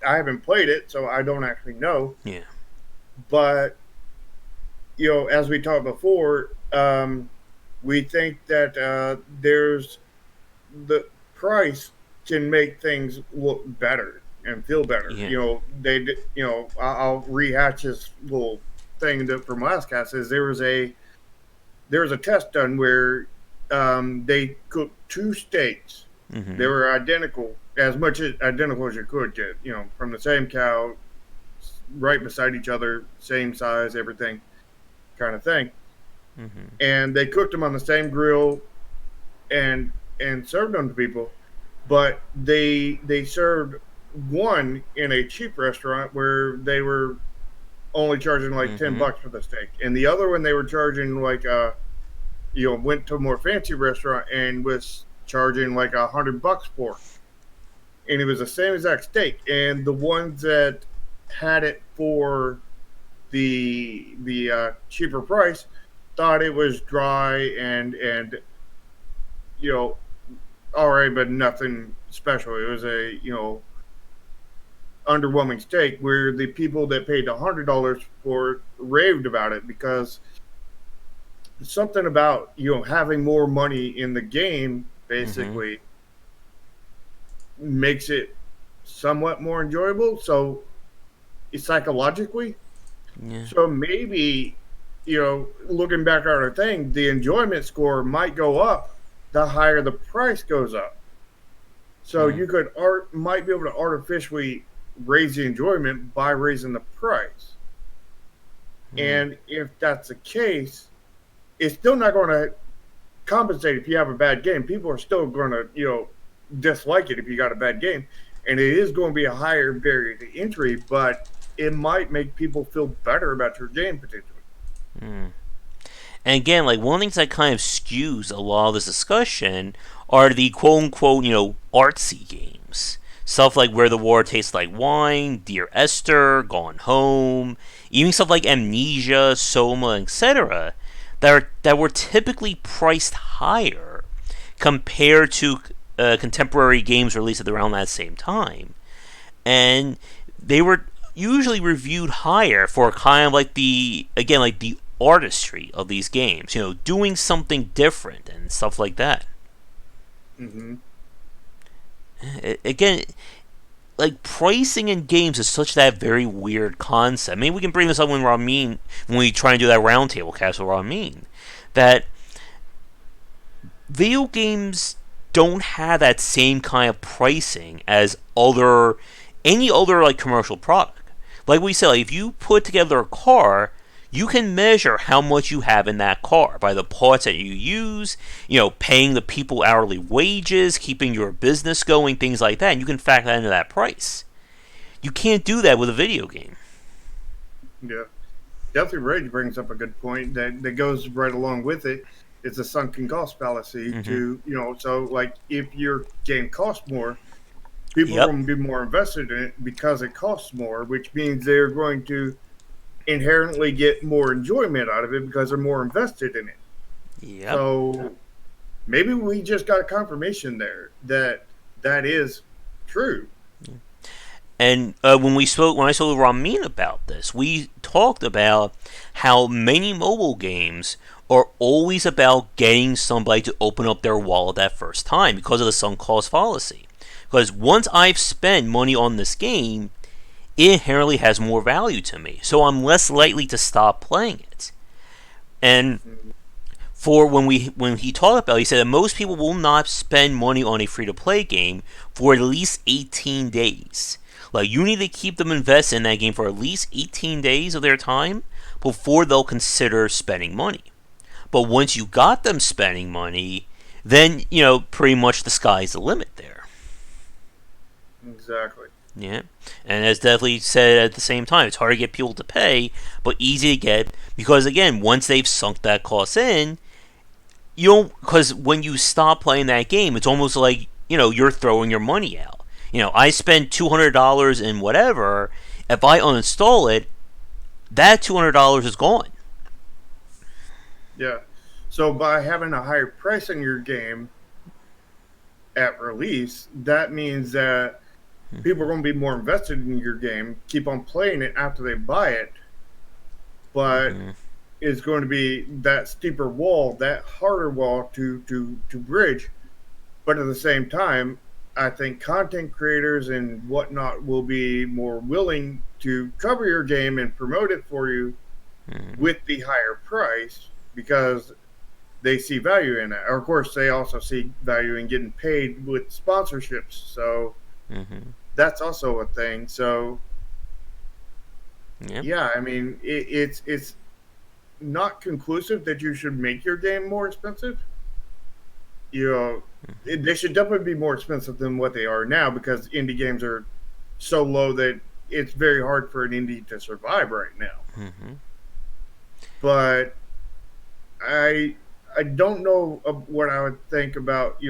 I haven't played it, so I don't actually know. Yeah. But as we talked before, we think that there's the price can make things look better and feel better. Yeah. I'll rehash this little thing that from last cast is there was a test done where they cooked two steaks. They Mm-hmm. were identical, as much as identical as you could get, from the same cow, right beside each other, same size, everything, kind of thing. Mm-hmm. And they cooked them on the same grill and served them to people. But they served one in a cheap restaurant where they were only charging like ten Mm-hmm. bucks for the steak, and the other one they were charging like went to a more fancy restaurant and was charging like $100 for, and it was the same exact steak. And the ones that had it for the cheaper price thought it was dry and you know all right, but nothing special. It was a underwhelming steak. Where the people that paid $100 for it raved about it because something about having more money in the game Mm-hmm. basically makes it somewhat more enjoyable. So psychologically, Yeah. so maybe looking back at our thing, the enjoyment score might go up the higher the price goes up. So Mm-hmm. you might be able to artificially raise the enjoyment by raising the price. And if that's the case, it's still not going to compensate if you have a bad game. People are still going to dislike it if you got a bad game, and it is going to be a higher barrier to entry, but it might make people feel better about your game potentially. Mm. And again, like one of the things that kind of skews a lot of this discussion are the quote unquote, artsy games. Stuff like Where the War Tastes Like Wine, Dear Esther, Gone Home, even stuff like Amnesia, Soma, etc. That were typically priced higher compared to contemporary games released at around that same time. and they were usually reviewed higher for kind of like the artistry of these games, doing something different and stuff like that. Mm-hmm. Again, like pricing in games is such that very weird concept. Maybe we can bring this up when we try and do that roundtable cast with Ramin, that video games don't have that same kind of pricing as any other like commercial product. Like we said, like, if you put together a car, you can measure how much you have in that car by the parts that you use, paying the people hourly wages, keeping your business going, things like that, and you can factor that into that price. You can't do that with a video game. Yeah. Definitely Rage brings up a good point that goes right along with it. It's a sunken cost fallacy Mm-hmm. to, so like if your game costs more, people are Yep. going to be more invested in it because it costs more, which means they're going to inherently get more enjoyment out of it because they're more invested in it. Yep. So maybe we just got a confirmation there that that is true. And when I spoke with Ramin about this, we talked about how many mobile games are always about getting somebody to open up their wallet that first time because of the sunk cost fallacy. Because once I've spent money on this game, it inherently has more value to me, so I'm less likely to stop playing it. And for when he talked about it, he said that most people will not spend money on a free to play game for at least 18 days. Like, you need to keep them invested in that game for at least 18 days of their time before they'll consider spending money. But once you got them spending money, then, pretty much the sky's the limit there. Exactly. Yeah. And as definitely said at the same time, it's hard to get people to pay, but easy to get because, again, once they've sunk that cost in, you don't, because when you stop playing that game, it's almost like, you're throwing your money out. I spent $200 in whatever. If I uninstall it, that $200 is gone. Yeah. So by having a higher price on your game at release, that means that people are going to be more invested in your game, keep on playing it after they buy it, but Mm-hmm. it's going to be that steeper wall, that harder wall to bridge. But at the same time, I think content creators and whatnot will be more willing to cover your game and promote it for you Mm-hmm. with the higher price because they see value in it. Or of course, they also see value in getting paid with sponsorships. So Mm-hmm. that's also a thing. So Yep. yeah, I mean, it's not conclusive that you should make your game more expensive. You know, they should definitely be more expensive than what they are now because indie games are so low that it's very hard for an indie to survive right now. Mm-hmm. But I I don't know what I would think about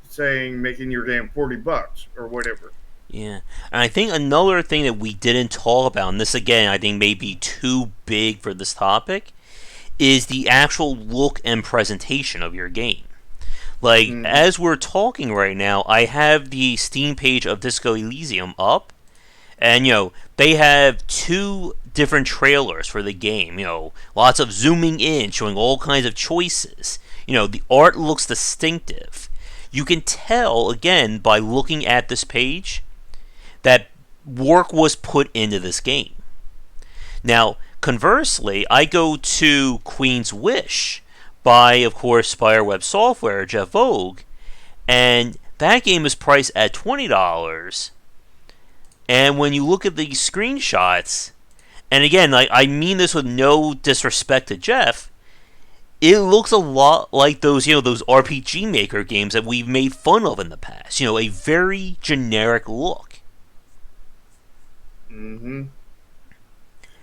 saying making your game $40 or whatever. Yeah. And I think another thing that we didn't talk about, and this again I think may be too big for this topic, is the actual look and presentation of your game. Like, Mm-hmm. as we're talking right now, I have the Steam page of Disco Elysium up, and, they have two different trailers for the game. Lots of zooming in, showing all kinds of choices. The art looks distinctive. You can tell, again, by looking at this page, that work was put into this game. Now, conversely, I go to Queen's Wish by, of course, Spireweb Software, Jeff Vogue, and that game is priced at $20. And when you look at the screenshots, and again, like, I mean this with no disrespect to Jeff, it looks a lot like those RPG Maker games that we've made fun of in the past. A very generic look. Mm-hmm.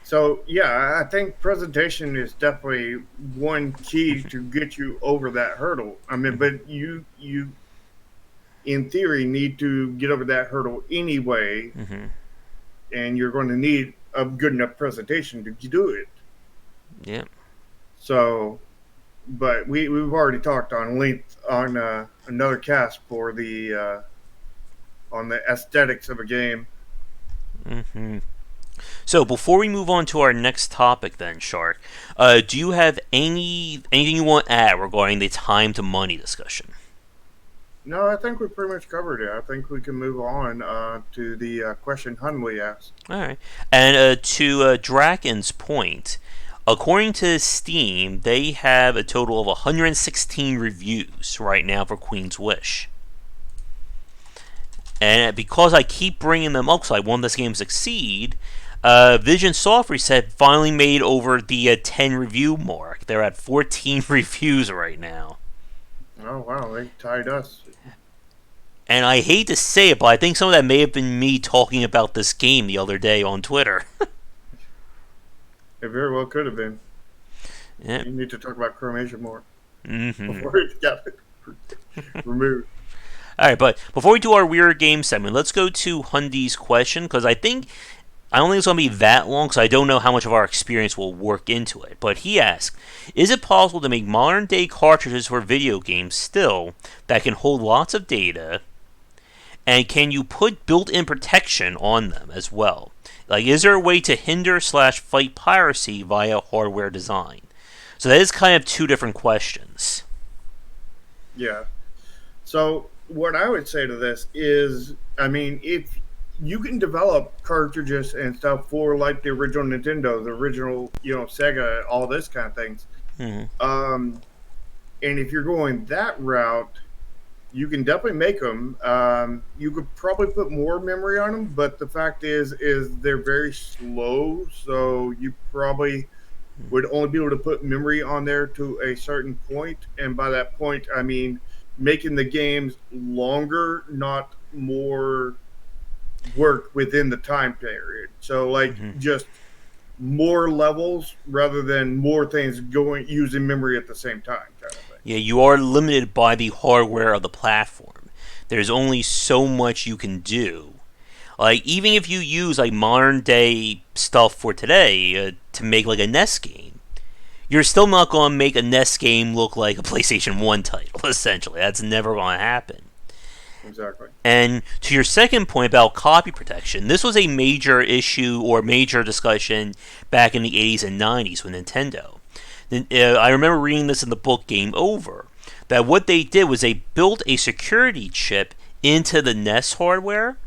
So yeah, I think presentation is definitely one key to get you over that hurdle. I mean, but you in theory need to get over that hurdle anyway, Mm-hmm. and you're going to need a good enough presentation to do it. Yeah. So, but we've already talked on length on another cast for the on the aesthetics of a game. Hmm. So before we move on to our next topic, then Shark, do you have anything you want to add regarding the time to money discussion? No, I think we pretty much covered it. I think we can move on to the question Hunley asked. All right, and to Draken's point, according to Steam, they have a total of 116 reviews right now for Queen's Wish. And because I keep bringing them up because I want this game to succeed, Vision Software said finally made over the 10 review mark. They're at 14 reviews right now. Oh wow, they tied us. And I hate to say it, but I think some of that may have been me talking about this game the other day on Twitter. It very well could have been. Yeah. You need to talk about Chromation more Mm-hmm. before it got removed. All right, but before we do our weird game segment, let's go to Hundy's question because I don't think it's going to be that long because I don't know how much of our experience will work into it. But he asked, is it possible to make modern day cartridges for video games still that can hold lots of data? And can you put built-in protection on them as well? Like, is there a way to hinder/fight piracy via hardware design? So that is kind of two different questions. Yeah. So what I would say to this is, I mean, if you can develop cartridges and stuff for like the original Nintendo, the original, Sega, all this kind of things. Mm-hmm. And if you're going that route, you can definitely make them. You could probably put more memory on them, but the fact is they're very slow, so you probably would only be able to put memory on there to a certain point, and by that point, I mean making the games longer, not more work within the time period. So like just more levels rather than more things going using memory at the same time kind of thing. Yeah, you are limited by the hardware of the platform. There's only so much you can do. Like, even if you use like modern day stuff for today to make like a NES game, you're still not going to make a NES game look like a PlayStation 1 title, essentially. That's never going to happen. Exactly. And to your second point about copy protection, this was a major issue or major discussion back in the 80s and 90s with Nintendo. I remember reading this in the book Game Over, that what they did was they built a security chip into the NES hardware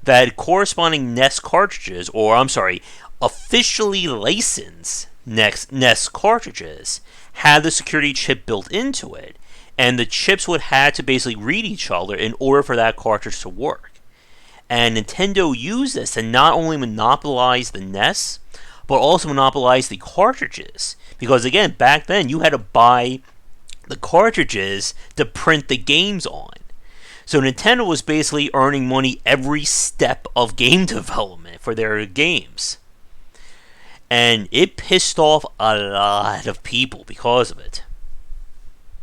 that corresponding NES cartridges, or I'm sorry, officially licensed NES cartridges, had the security chip built into it, and the chips would have to basically read each other in order for that cartridge to work. And Nintendo used this to not only monopolize the NES, but also monopolize the cartridges. Because again, back then you had to buy the cartridges to print the games on. So Nintendo was basically earning money every step of game development for their games. And it pissed off a lot of people because of it.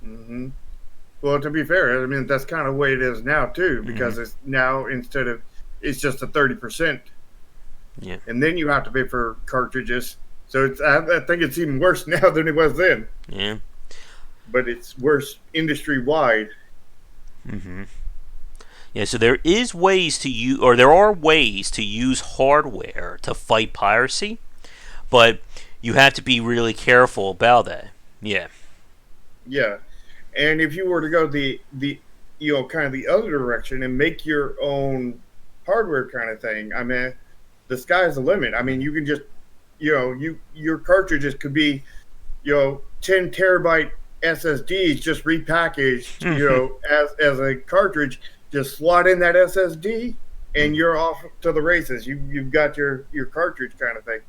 Mm-hmm. Well, to be fair, I mean, that's kind of the way it is now, too, because it's now it's just a 30%. Yeah. And then you have to pay for cartridges. So I think it's even worse now than it was then. Yeah. But it's worse industry-wide. Mm-hmm. Yeah, so there is ways to use, or there are ways to use hardware to fight piracy, but you have to be really careful about that. Yeah. Yeah. And if you were to go the kind of the other direction and make your own hardware kind of thing, I mean, the sky's the limit. I mean, you can just, your cartridges could be, 10 terabyte SSDs just repackaged, as a cartridge. Just slot in that SSD, and you're off to the races. You've got your cartridge kind of thing,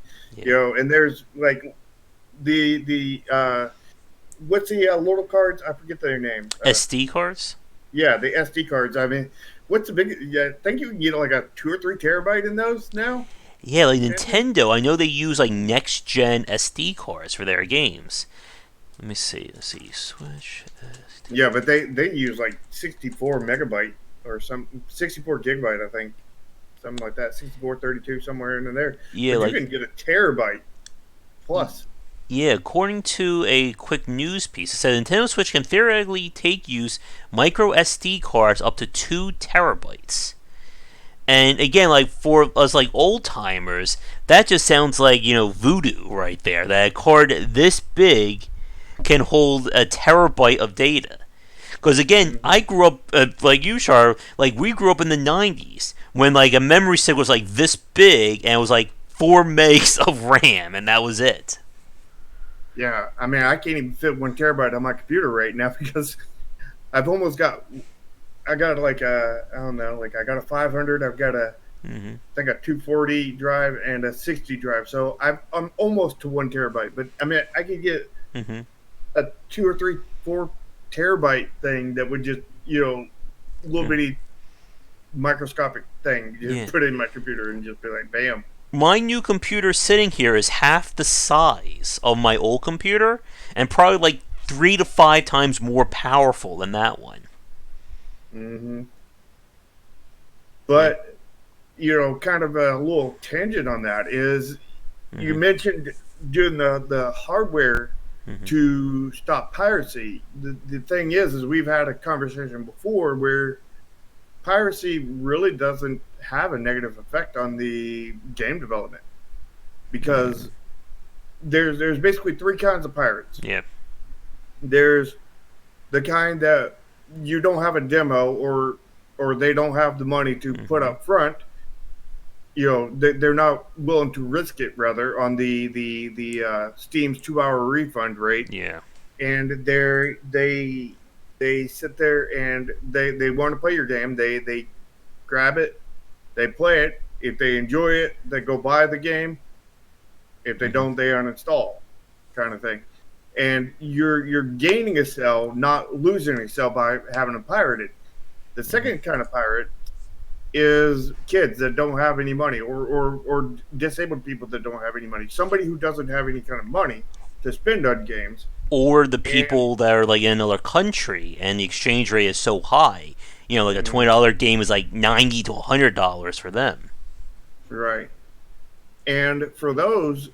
And there's like the what's the little cards? I forget their name. SD cards? Yeah, the SD cards. I mean, what's the big? Yeah, I think you can get like a 2 or 3 terabyte in those now. Yeah, like Nintendo. I know they use like next gen SD cards for their games. Let me see. Switch. SD. Yeah, but they use like 64 megabyte or 64 gigabyte, I think, something like that. 64, 32, somewhere in there. Yeah, but you can get a terabyte plus. Yeah, according to a quick news piece, it said Nintendo Switch can theoretically use micro SD cards up to 2 terabytes. And again, like for us, like old timers, that just sounds like voodoo right there. That a card this big can hold a terabyte of data. Because again, Mm-hmm. I grew up like you, Char. Like we grew up in the '90s when like a memory stick was like this big and it was like 4 megs of RAM, and that was it. Yeah, I mean, I can't even fit 1 terabyte on my computer right now because I've almost got. I got like a, I don't know, like I got a 500. I've got a, Mm-hmm. I think a 240 drive and a 60 drive. So I'm almost to 1 terabyte. But I mean, I could get Mm-hmm. a 2 or 3, 4 terabyte thing that would just, little Mm-hmm. bitty microscopic thing, just Yeah. put it in my computer and just be like, bam. My new computer sitting here is half the size of my old computer, and probably like 3 to 5 times more powerful than that one. hmm Yeah. But, kind of a little tangent on that is you Mm-hmm. mentioned doing the hardware Mm-hmm. to stop piracy. The thing is we've had a conversation before where piracy really doesn't have a negative effect on the game development Mm-hmm. because there's basically three kinds of pirates. Yeah. There's the kind that you don't have a demo or they don't have the money to put Mm-hmm. up front. They're not willing to risk it rather on the Steam's 2 hour refund rate, Yeah. and they sit there and they want to play your game. They grab it, they play it. If they enjoy it, they go buy the game. If they Mm-hmm. don't, they uninstall, kind of thing. And you're gaining a cell, not losing a cell by having it pirated. The Mm-hmm. second kind of pirate is kids that don't have any money or disabled people that don't have any money. Somebody who doesn't have any kind of money to spend on games. Or the And people that are like in another country and the exchange rate is so high. Like a $20 game is like $90 to $100 for them. right. And for those,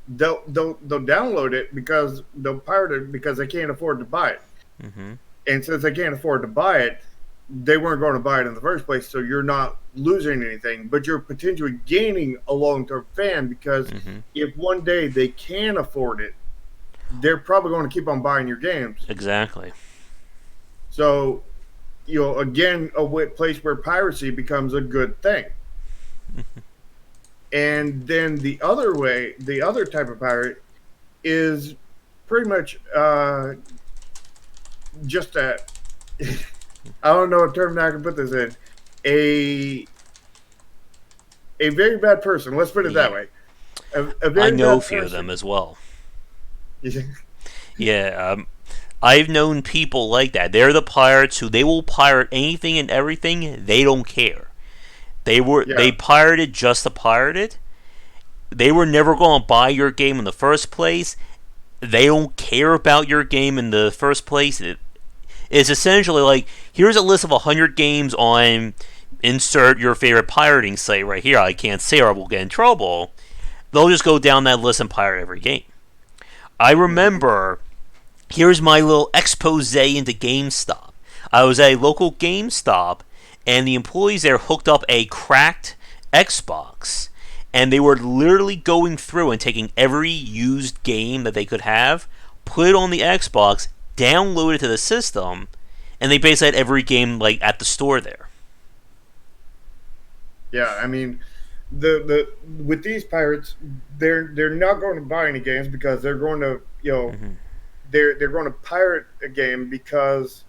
they'll download it because they'll pirate it because they can't afford to buy it. Mm-hmm. And since they can't afford to buy it, they weren't going to buy it in the first place. So you're not losing anything, but you're potentially gaining a long-term fan because Mm-hmm. if one day they can afford it, they're probably going to keep on buying your games. Exactly. So, again, a place where piracy becomes a good thing. And then the other type of pirate is pretty much just a, I don't know what term I can put this in, a a very bad person. Let's put it that Yeah. way. A I very know a bad few of them person. as well. Yeah. I've known people like that. They're the pirates who they will pirate anything and everything. They don't care. They Yeah. pirated just to pirate it. They were never going to buy your game in the first place. They don't care about your game in the first place. It's essentially like here's a list of 100 games on insert your favorite pirating site right here. I can't say or I will get in trouble. They'll just go down that list and pirate every game. I Mhm. remember here's my little expose into GameStop. I was at a local GameStop, and the employees there hooked up a cracked Xbox, and they were literally going through and taking every used game that they could have, put it on the Xbox, download it to the system, and they basically had every game like at the store there. Yeah. I mean, the with these pirates, they're not going to buy any games because they're going to Mm-hmm. they're going to pirate a game because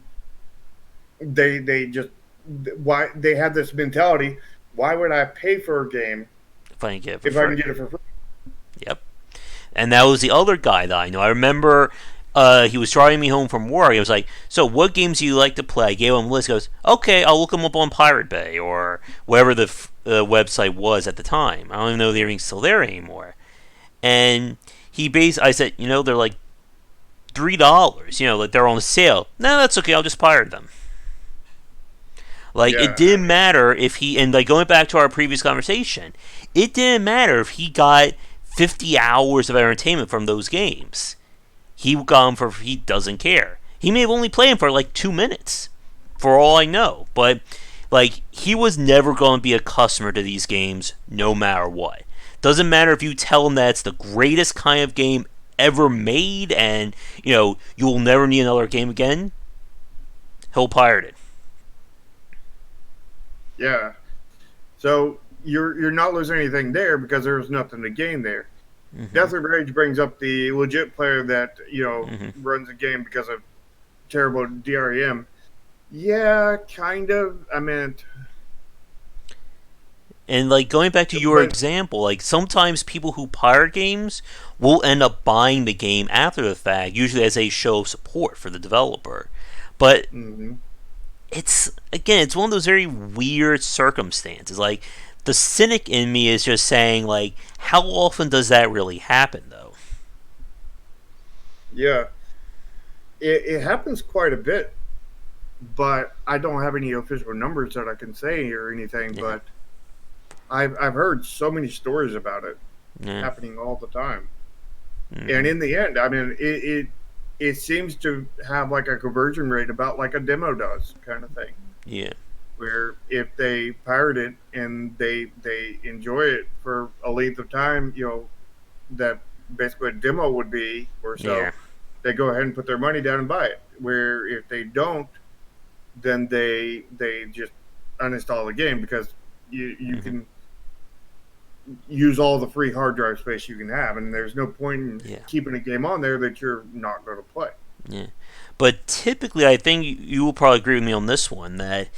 they just why they have this mentality. Why would I pay for a game If I can get it for if I can free. get it for free? Yep. And that was the other guy that I know. I remember he was driving me home from work. He was like, "So, what games do you like to play?" I gave him a list. He goes, "Okay, I'll look them up on Pirate Bay or whatever the website was at the time. I don't even know if they're even still there anymore." And I said, they're like $3. Like they're on sale. No, that's okay. I'll just pirate them. Like it Yeah. I didn't mean, matter if he and like going back to our previous conversation, it didn't matter if he got 50 hours of entertainment from those games. He got them for he doesn't care. He may have only played them for like 2 minutes, for all I know. But Like, he was never going to be a customer to these games no matter what. Doesn't matter if you tell him that it's the greatest kind of game ever made and, you'll never need another game again, he'll pirate it. Yeah. So you're not losing anything there because there was nothing to gain there. Mm-hmm. Death of Rage brings up the legit player that Mm-hmm. runs a game because of terrible DRM. Yeah, kind of. I mean, And like going back to your but example, like sometimes people who pirate games will end up buying the game after the fact, usually as a show of support for the developer. But mhm. it's one of those very weird circumstances. Like the cynic in me is just saying like, how often does that really happen though? Yeah, it happens quite a bit, but I don't have any official numbers that I can say or anything. Yeah, But I've heard so many stories about it yeah, happening all the time. And mm-hmm. in the end, I mean, it seems to have like a conversion rate about like a demo does, kind of thing. Yeah, Where if they pirate it and they enjoy it for a length of time, that basically a demo would be or yeah, so, they go ahead and put their money down and buy it. Where if they don't, then they just uninstall the game because you mm-hmm. can use all the free hard drive space you can have, and there's no point in Yeah, keeping a game on there that you're not going to play. yeah. But typically, I think you will probably agree with me on this one that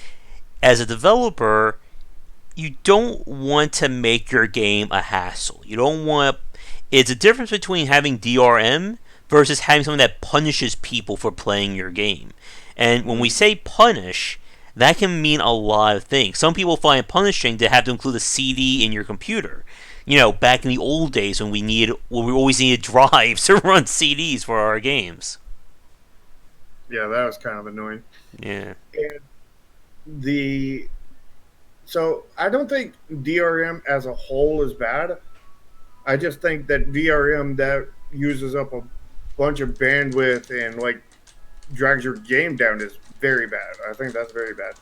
as a developer, you don't want to make your game a hassle. You don't want. It's a difference between having DRM versus having something that punishes people for playing your game. And when we Mm. say punish, that can mean a lot of things. Some people find it punishing to have to include a CD in your computer. Back in the old days when we always needed drives to run CDs for our games. Yeah, that was kind of annoying. Yeah. And the so I don't think DRM as a whole is bad. I just think that DRM that uses up a bunch of bandwidth and like drags your game down is very bad. I think that's very bad.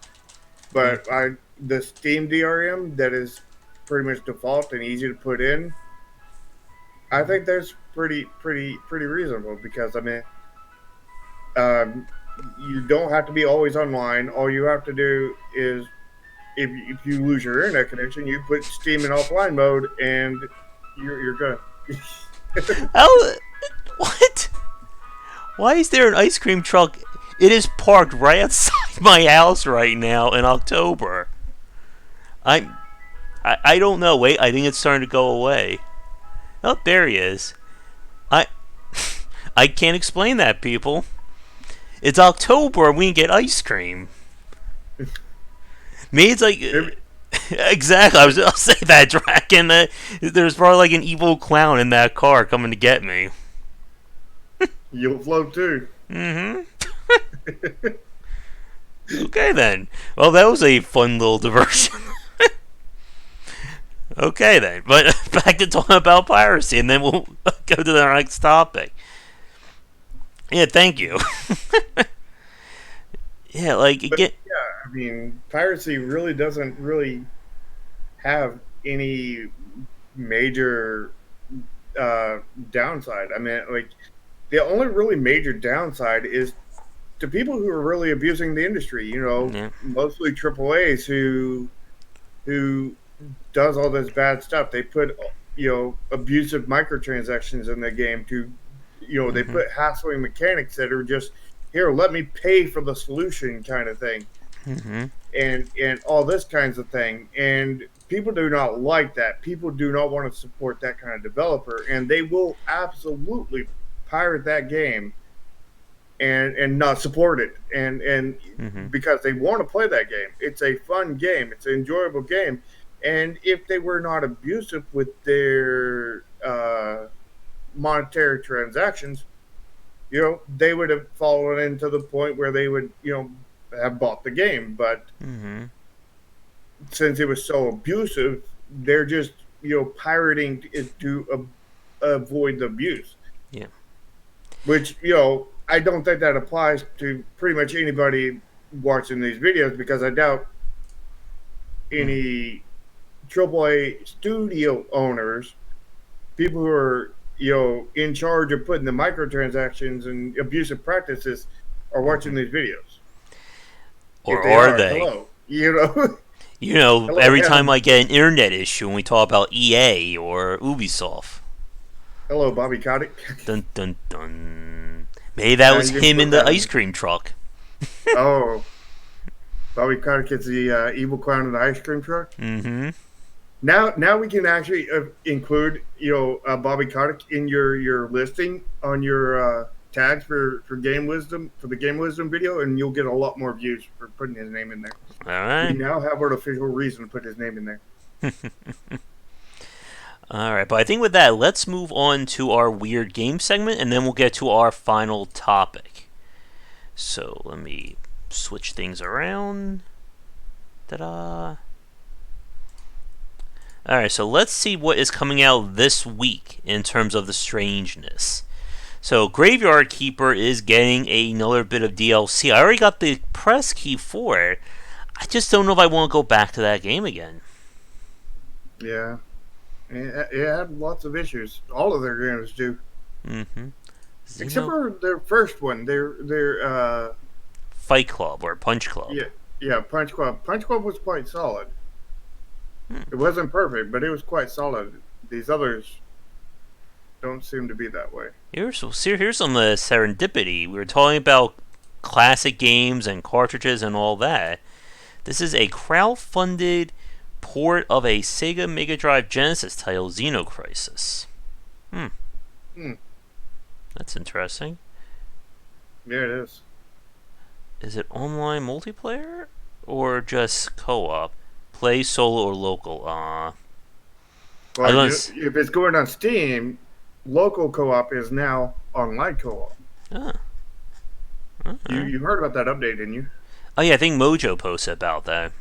Yeah. But the Steam DRM that is pretty much default and easy to put in, I think that's pretty reasonable because I mean, um, you don't have to be always online. All you have to do is if you lose your internet connection, you put Steam in offline mode and you're good. Oh, what? Why is there an ice cream truck? It is parked right outside my house right now in October. I I don't know. Wait, I think it's starting to go away. Oh, there he is. I I can't explain that, people. It's October and we can get ice cream. Me, it's like Maybe exactly. I'll say that dragon. There's probably like an evil clown in that car coming to get me. you'll float too. Mm-hmm. Okay then. Well, that was a fun little diversion. Okay then, but back to talking about piracy, and then we'll go to the next topic. Yeah, thank you. Yeah, like But again. yeah, I mean, piracy really doesn't really have any major uh, downside. I mean, like the only really major downside is to people who are really abusing the industry. Yeah. Mostly AAA's who does all this bad stuff. They put abusive microtransactions in the game to they Mm-hmm. put hassling mechanics that are just here. Let me pay for the solution kind of thing, Mm-hmm. and all this kinds of thing. And people do not like that. People do not want to support that kind of developer, and they will absolutely pirate that game and not support it and Mm-hmm. because they want to play that game. It's a fun game. It's an enjoyable game. And if they were not abusive with their monetary transactions, they would have fallen into the point where they would, have bought the game. But Mm-hmm. since it was so abusive, they're just, pirating it to avoid the abuse. Yeah. Which I don't think that applies to pretty much anybody watching these videos because I doubt Hmm. any AAA studio owners, people who are in charge of putting the microtransactions and abusive practices, are watching these videos. If Or they are are, they? hello, hello, Every time Adam, I get an internet issue and we talk about EA or Ubisoft. hello, Bobby Kotick. Dun dun dun. Maybe that Now was you can him in put the that ice in. cream truck. Oh, Bobby Kotick is the evil clown in the ice cream truck. Mm-hmm. Now we can actually include Bobby Kotick in your listing on your tags for Game Wisdom for the Game Wisdom video, and you'll get a lot more views for putting his name in there. All We right. now have artificial reason to put his name in there. All right. But I think with that, let's move on to our weird game segment, and then we'll get to our final topic. So let me switch things around. Ta-da! All right. So let's see what is coming out this week in terms of the strangeness. So Graveyard Keeper is getting another bit of DLC. I already got the press key for it. I just don't know if I want to go back to that game again. Yeah, it had lots of issues. All of their games do, Mm-hmm. except Xeno for their first one. Their Fight Club or Punch Club. yeah, yeah, Punch Club. Punch Club was quite solid. Hmm. It wasn't perfect, but it was quite solid. These others don't seem to be that way. Here's some serendipity. We were talking about classic games and cartridges and all that. This is a crowd-funded port of a Sega Mega Drive Genesis title, Xenocrisis. Hmm, Hmm. that's interesting. Yeah, it is. Is it online multiplayer or just co-op? Play solo or local? I Well, was. if it's going on Steam, local co-op is now online co-op. Uh, You uh, you heard about that update, didn't you? oh yeah, I think Mojo posted about that.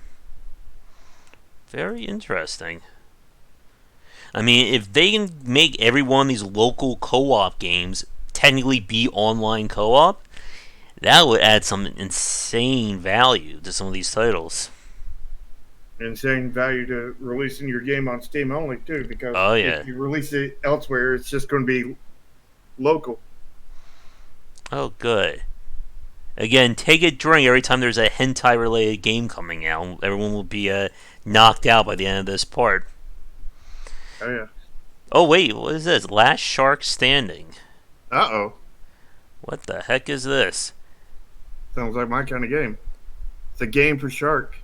Very interesting. I mean, if they can make every one of these local co-op games technically be online co-op, that would add some insane value to some of these titles. Insane value to releasing your game on Steam only too, because Oh if yeah. you release it elsewhere, it's just going to be local. Oh good. Again, take a drink every time there's a hentai related game coming out. Everyone will be knocked out by the end of this part. Oh yeah. Oh wait, what is this? Last Shark Standing. Uh-oh. What the heck is this? Sounds like my kind of game. It's a game for shark.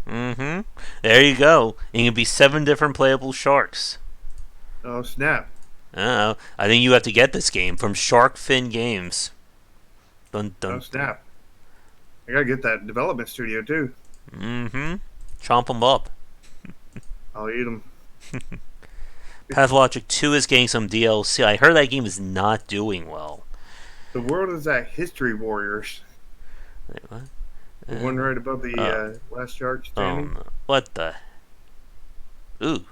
Mm-hmm. There you go. And it can be 7 different playable sharks. Oh snap! I think you have to get this game from Shark Fin Games. Dun Oh dun dun. snap! I gotta get that development studio too. Mm-hmm. Chomp them up. I'll eat them. Pathologic 2 is getting some DLC. I heard that game is not doing well. The world is at History Warriors. Wait, what? The one right above the Uh, last shark oh standing. no. What the? Ooh.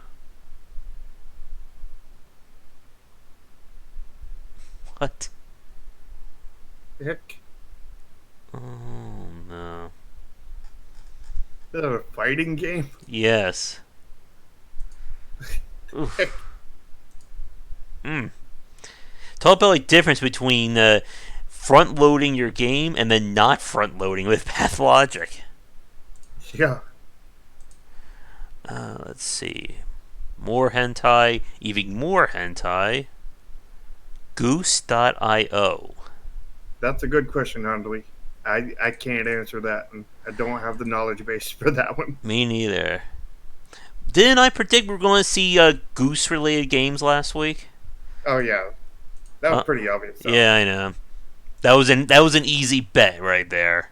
What? Heck, Oh no. is that a fighting game? Yes. Oof. Heck, Mm. Talk about like difference between front loading your game and then not front loading with Pathologic. yeah. Let's see. More hentai, even more hentai. Goose.io. That's a good question, Handley. I can't answer that, and I don't have the knowledge base for that one. Me neither. Didn't I predict we're going to see goose related games last week? Oh yeah, that was Uh, pretty obvious. Though. yeah, I know. That was an easy bet right there.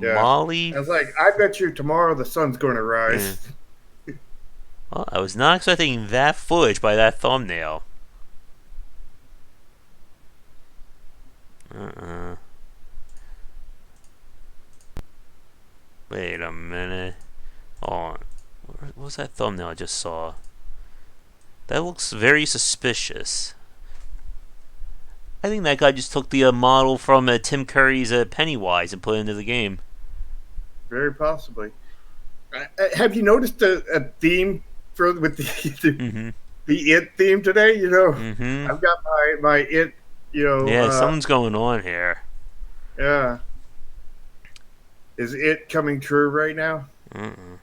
Yeah. Molly. I was like, I bet you tomorrow the sun's going to Yeah. rise. Well, I was not expecting that footage by that thumbnail. Uh-uh. Wait a minute. Hold on. What was that thumbnail I just saw? That looks very suspicious. I think that guy just took the model from Tim Curry's Pennywise and put it into the game. Very possibly. Have you noticed a theme for with Mm-hmm. the it theme today? Mm-hmm. I've got my it. Yeah, something's going on here. Yeah, is it coming true right now? Mm-mm.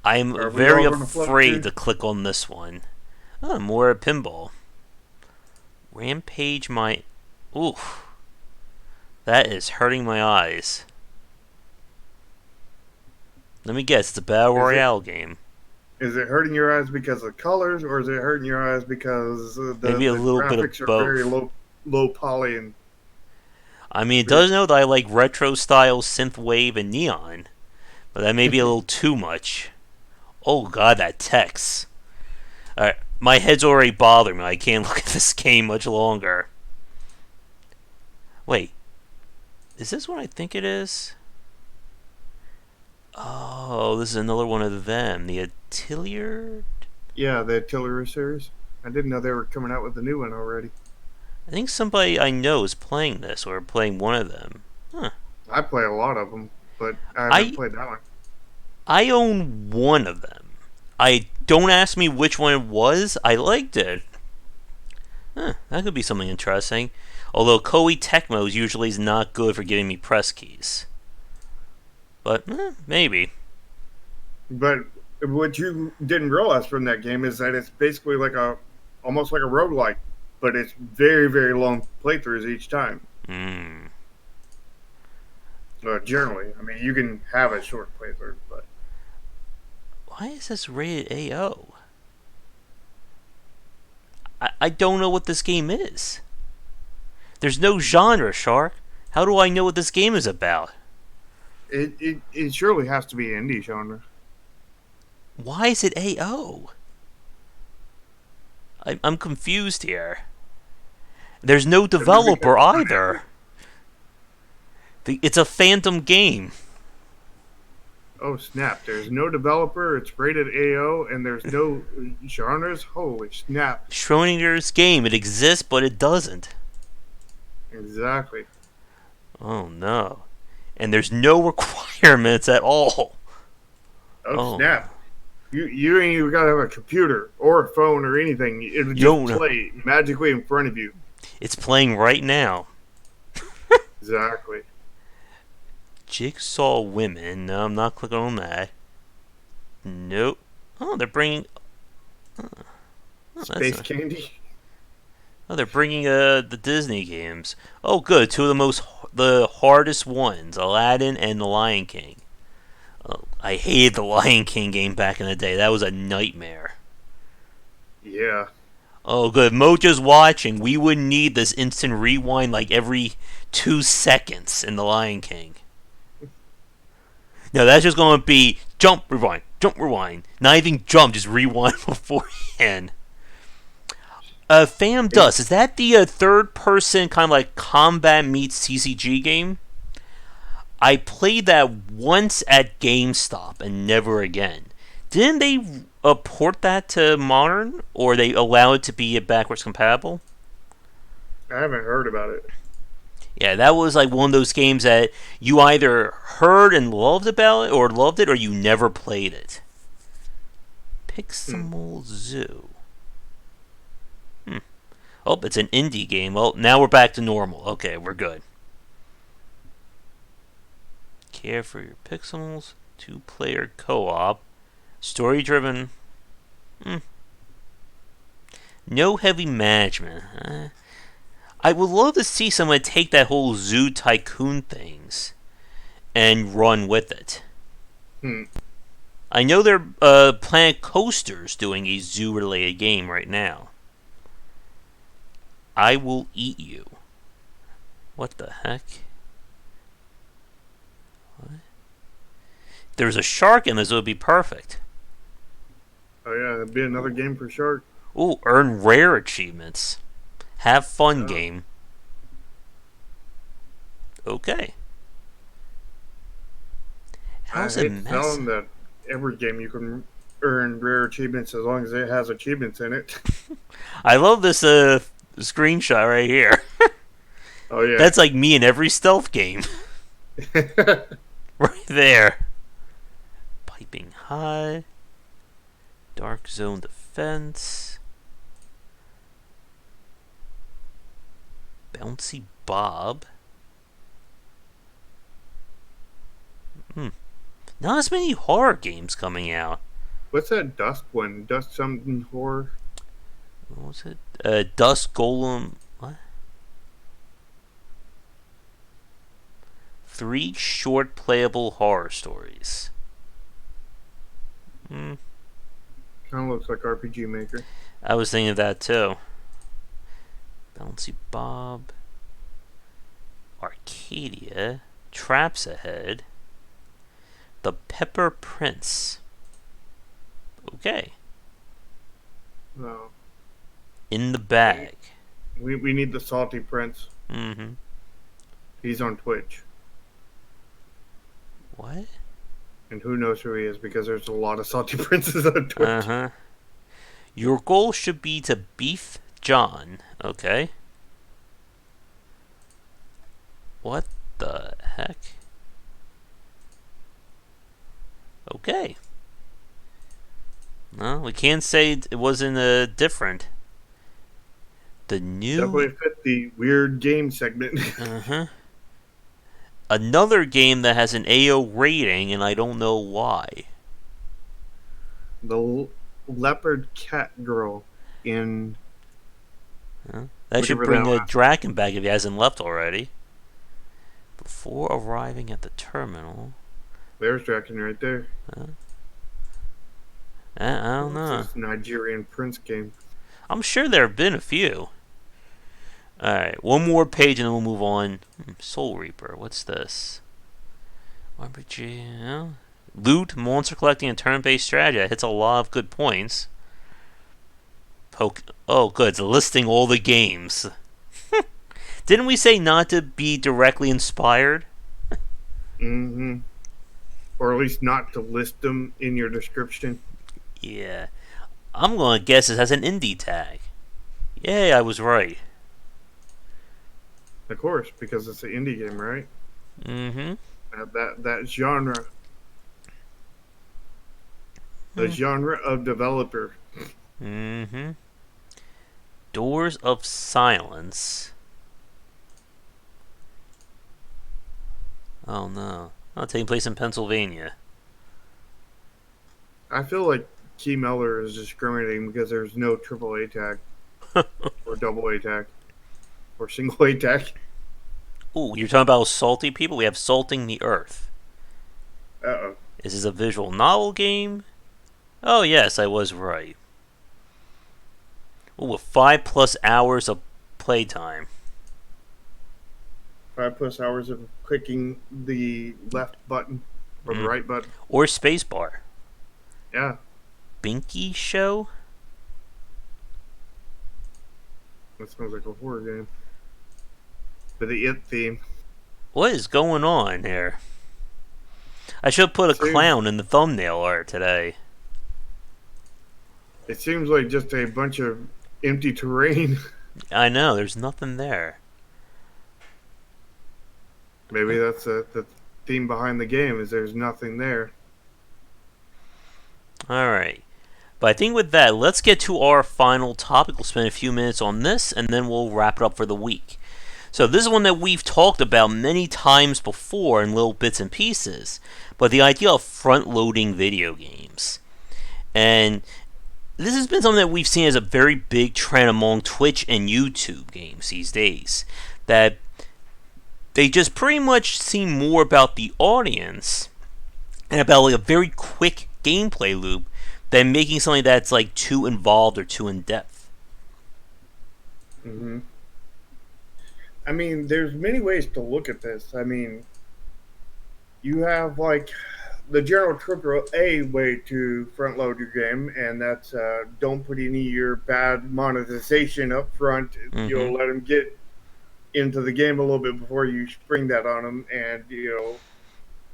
I'm Are we very all going to float afraid to? to click on this one. Oh, more pinball. Rampage my... Ooh, that is hurting my eyes. Let me guess, it's a Battle Is it Royale game. is it hurting your eyes because of colors, or is it hurting your eyes because Maybe a the little bit of graphics are very both. low poly and I mean, it weird? does know that I like retro style synthwave and neon, but that may be a little too much. Oh god, that text. Alright, my head's already bothering me. I can't look at this game much longer. Wait, is this what I think it is? Oh, this is another one of them. The Atelier? Yeah, the Artillery series. I didn't know they were coming out with a new one already. I think somebody I know is playing this, or playing one of them. Huh. I play a lot of them, but I haven't I played that one. I own one of them. I don't ask me which one it was. I liked it. Huh, that could be something interesting. Although Koei Tecmo usually is not good for giving me press keys. But maybe. But what you didn't realize from that game is that it's basically like almost like a roguelike, but it's very long playthroughs each time. Hmm. Generally, I mean, you can have a short playthrough, but Why is this rated AO? I don't know what this game is. There's no genre, Shark. How do I know what this game is about? it surely has to be indie genre. Why is it AO? I'm confused here. There's no developer either. It's a phantom game. Oh snap! There's no developer. It's rated AO, and there's no genres. Holy snap! Schrodinger's game. It exists, but it doesn't. Exactly. Oh no. And there's no requirements at all. Oh Oh no. snap! You ain't even gotta have a computer or a phone or anything. It'll You just don't know. play magically in front of you. It's playing right now. Exactly. Jigsaw Women. No, I'm not clicking on that. Nope. Oh, they're bringing. Oh, that's. Space Candy. Oh, they're bringing the Disney games. Oh, good. Two of the hardest ones, Aladdin and The Lion King. Oh, I hated the Lion King game back in the day. That was a nightmare. Yeah. Oh, good. Mojo's watching. We wouldn't need this instant rewind like every 2 seconds in The Lion King. No, that's just going to be jump, rewind, jump, rewind. Not even jump, just rewind beforehand. Phantom Dust, is that the third person kind of like combat meets CCG game? I played that once at GameStop and never again. Didn't they port that to modern, or they allow it to be backwards compatible? I haven't heard about it. Yeah, that was like one of those games that you either heard and loved about it, or you never played it. Hmm. Pixel Zoo. Oh, it's an indie game. Well, now we're back to normal. Okay, we're good. Care for your pixels. 2-player co-op. Story-driven. No heavy management. I would love to see someone take that whole zoo tycoon things and run with it. Hmm. I know they're Planet Coaster's doing a zoo-related game right now. I will eat you. What the heck? What? If there's a shark in this, it would be perfect. Oh yeah, it'd be another game for Shark. Ooh, earn rare achievements. Have fun, Oh. game. Okay. I How's it hate to tell mess? them that every game you can earn rare achievements as long as it has achievements in it. I love this screenshot right here. Oh yeah. That's like me in every stealth game. Right there. Leaping High. Dark Zone Defense. Bouncy Bob. Not as many horror games coming out. What's that Dusk one? Dusk something horror? What was it? Dust Golem. What? 3 short playable horror stories. Kind of looks like RPG Maker. I was thinking of that too. Bouncy Bob. Arcadia. Traps Ahead. The Pepper Prince. Okay. No. In the Bag. We need the Salty Prince. Mm-hmm. He's on Twitch. What? And who knows who he is because there's a lot of Salty Princes on Twitch. Uh-huh. Your goal should be to beef John. Okay. What the heck? Okay. No, we can't say it wasn't different. The new... Definitely fit the weird game segment. Uh-huh. Another game that has an AO rating, and I don't know why. The Leopard Cat Girl in... That should bring a Draken back if he hasn't left already. Before arriving at the terminal... There's Draken right there. I don't know. It's this Nigerian Prince game. I'm sure there have been a few. Alright, one more page and then we'll move on. Soul Reaper, what's this? RPG, loot, monster collecting, and turn-based strategy. That hits a lot of good points. Oh, good, it's listing all the games. Didn't we say not to be directly inspired? Mm-hmm. Or at least not to list them in your description. Yeah. I'm going to guess it has an indie tag. Yay, I was right. Of course, because it's an indie game, right? Mm-hmm. That genre. The genre of developer. Mm-hmm. Doors of Silence. Oh no. Oh, taking place in Pennsylvania. I feel like Key Mellor is discriminating because there's no AAA tag. Or double A tag. Or single A tag. Ooh, you're talking about salty people? We have Salting the Earth. Uh-oh. Is this a visual novel game? Oh yes, I was right. Ooh, with 5+ hours of playtime. 5+ hours of clicking the left button or the right button. Or spacebar. Yeah. Binky Show? That sounds like a horror game. With the It theme. What is going on here? I should put a clown in the thumbnail art today. It seems like just a bunch of empty terrain. I know, there's nothing there. Maybe that's the theme behind the game is there's nothing there. Alright. But I think with that, let's get to our final topic. We'll spend a few minutes on this, and then we'll wrap it up for the week. So this is one that we've talked about many times before in little bits and pieces. But the idea of front-loading video games. And this has been something that we've seen as a very big trend among Twitch and YouTube games these days. That they just pretty much seem more about the audience and about like a very quick gameplay loop than making something that's like too involved or too in depth. Mm-hmm. I mean, there's many ways to look at this. I mean, you have like the general AAA way to front load your game, and that's don't put any of your bad monetization up front. Mm-hmm. You'll let them get into the game a little bit before you spring that on them, and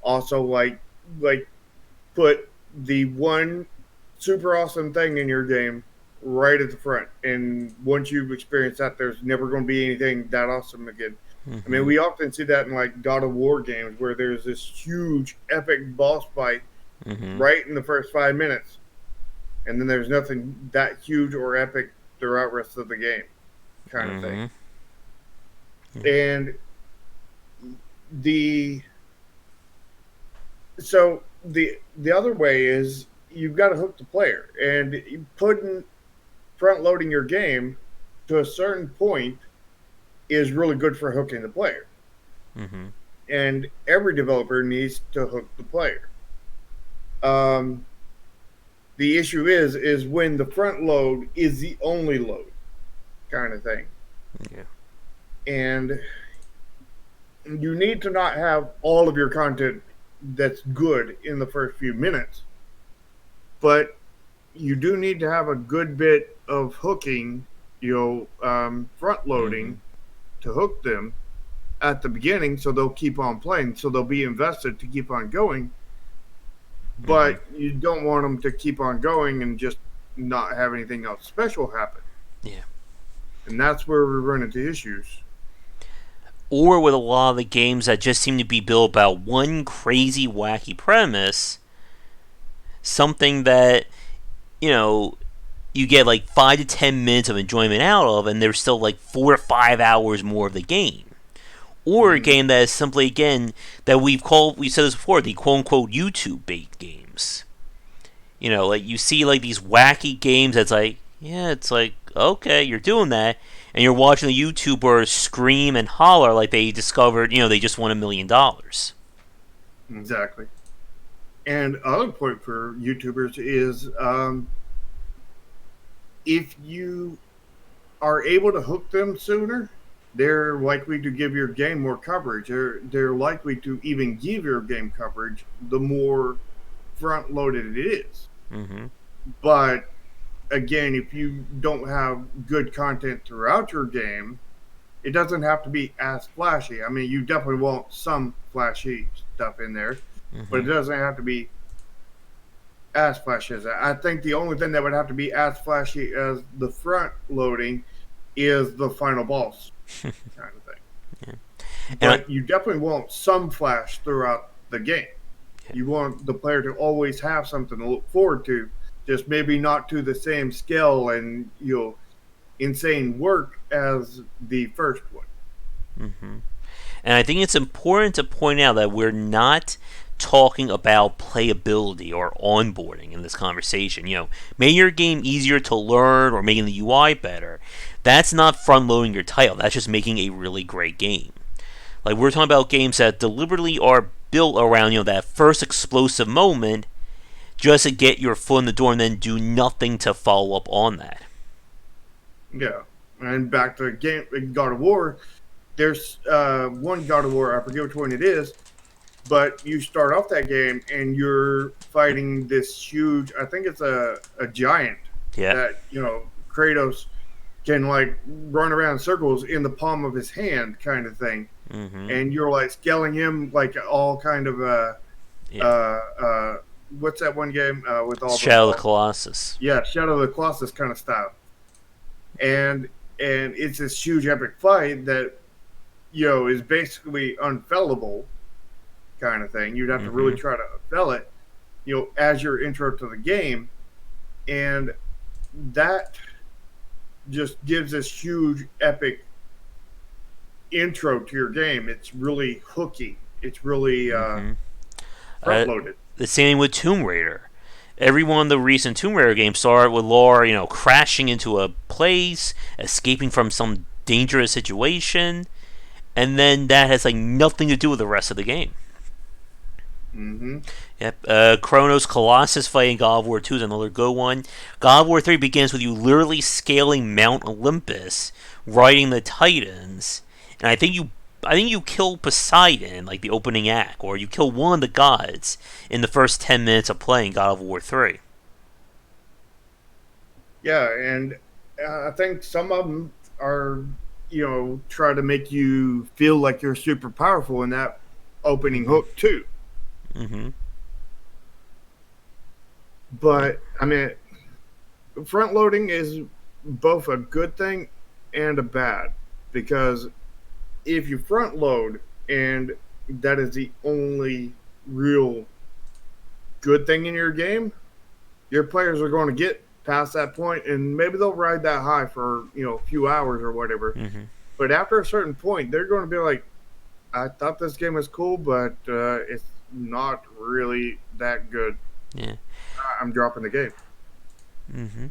also like put the one super awesome thing in your game right at the front, and once you've experienced that, there's never going to be anything that awesome again. Mm-hmm. I mean, we often see that in like God of War games where there's this huge epic boss fight Mm-hmm. right in the first 5 minutes, and then there's nothing that huge or epic throughout the rest of the game, kind of thing. Mm-hmm. And the so the other way is you've got to hook the player, and putting front loading your game to a certain point is really good for hooking the player. Mm-hmm. And every developer needs to hook the player. Um, the issue is when the front load is the only load, kind of thing. Yeah. And you need to not have all of your content that's good in the first few minutes, but you do need to have a good bit of hooking, front Mm-hmm. loading to hook them at the beginning, so they'll keep on playing, so they'll be invested to keep on going. Mm-hmm. But you don't want them to keep on going and just not have anything else special happen, Yeah. and that's where we run into issues. Or with a lot of the games that just seem to be built about one crazy, wacky premise, something that, you know, you get like 5 to 10 minutes of enjoyment out of, and there's still like 4 to 5 hours more of the game. Or a Mm-hmm. game that is simply, again, that we said this before, the quote unquote YouTube bait games. Like you see like these wacky games that's like, yeah, it's like, okay, you're doing that, and you're watching the YouTuber scream and holler like they discovered, they just won $1 million. Exactly. And other point for YouTubers is if you are able to hook them sooner, they're likely to give your game more coverage. They're likely to even give your game coverage the more front loaded it is. Mm-hmm. But again, if you don't have good content throughout your game, it doesn't have to be as flashy. I mean, you definitely want some flashy stuff in there, but it Mm-hmm. doesn't have to be as flashy as that. I think the only thing that would have to be as flashy as the front loading is the final boss kind of thing. Yeah. And But you definitely want some flash throughout the game. You want the player to always have something to look forward to, just maybe not to the same scale and insane work as the first one. mm-hmm. And I think it's important to point out that we're not talking about playability or onboarding in this conversation. Making your game easier to learn or making the UI better. That's not front loading your title. That's just making a really great game. Like we're talking about games that deliberately are built around that first explosive moment, just to get your foot in the door and then do nothing to follow up on that. Yeah. And back to game God of War, there's one God of War, I forget which one it is, but you start off that game and you're fighting this huge, I think it's a giant Yeah. that, Kratos can like run around in circles in the palm of his hand kind of thing. Mm-hmm. And you're like scaling him like all kind of Yeah. what's that one game with all the Shadow of the balls? Colossus. Yeah, Shadow of the Colossus kind of style. And it's this huge epic fight that is basically unfellable kind of thing. You'd have to Mm-hmm. really try to fell it, as your intro to the game, and that just gives this huge epic intro to your game. It's really hooky. It's really Mm-hmm. front loaded. The same with Tomb Raider. Every one of the recent Tomb Raider games started with Laura, crashing into a place, escaping from some dangerous situation, and then that has like nothing to do with the rest of the game. Mm-hmm. Yep. Chronos Colossus fighting God of War 2 is another good one. God of War 3 begins with you literally scaling Mount Olympus, riding the Titans, and I think you kill Poseidon like the opening act, or you kill one of the gods in the first 10 minutes of playing God of War 3. Yeah, and I think some of them are, try to make you feel like you're super powerful in that opening Mm-hmm. hook too. Mm-hmm. Yeah. But I mean, front loading is both a good thing and a bad, because if you front load and that is the only real good thing in your game, your players are going to get past that point, and maybe they'll ride that high for a few hours or whatever. Mm-hmm. But after a certain point, they're going to be like, I thought this game was cool, but it's not really that good. Yeah. I'm dropping the game. Mm-hmm.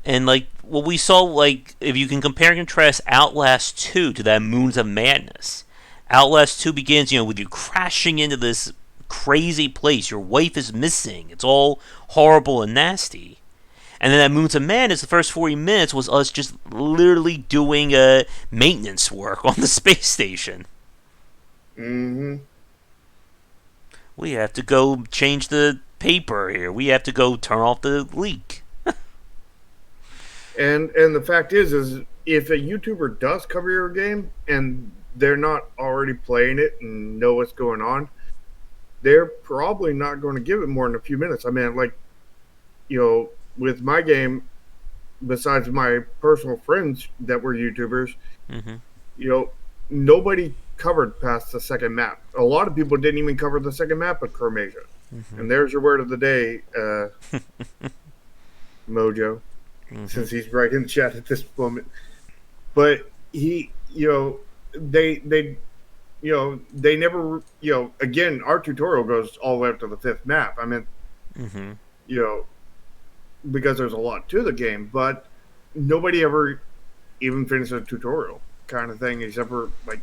And like what we saw, like if you can compare and contrast Outlast 2 to that Moons of Madness, Outlast 2 begins, with you crashing into this crazy place. Your wife is missing. It's all horrible and nasty. And then that Moons of Madness, the first 40 minutes was us just literally doing maintenance work on the space station. Mm-hmm. We have to go change the paper here. We have to go turn off the leak. And the fact is if a YouTuber does cover your game and they're not already playing it and know what's going on, they're probably not going to give it more than a few minutes. I mean, like, with my game, besides my personal friends that were YouTubers, Mm-hmm. Nobody covered past the second map. A lot of people didn't even cover the second map of Chromasia. Mm-hmm. And there's your word of the day, Mojo, Mm-hmm. since he's right in the chat at this moment. But he, they they never, again, our tutorial goes all the way up to the fifth map. I mean, Mm-hmm. you know, because there's a lot to the game, but nobody ever even finished a tutorial kind of thing, except for like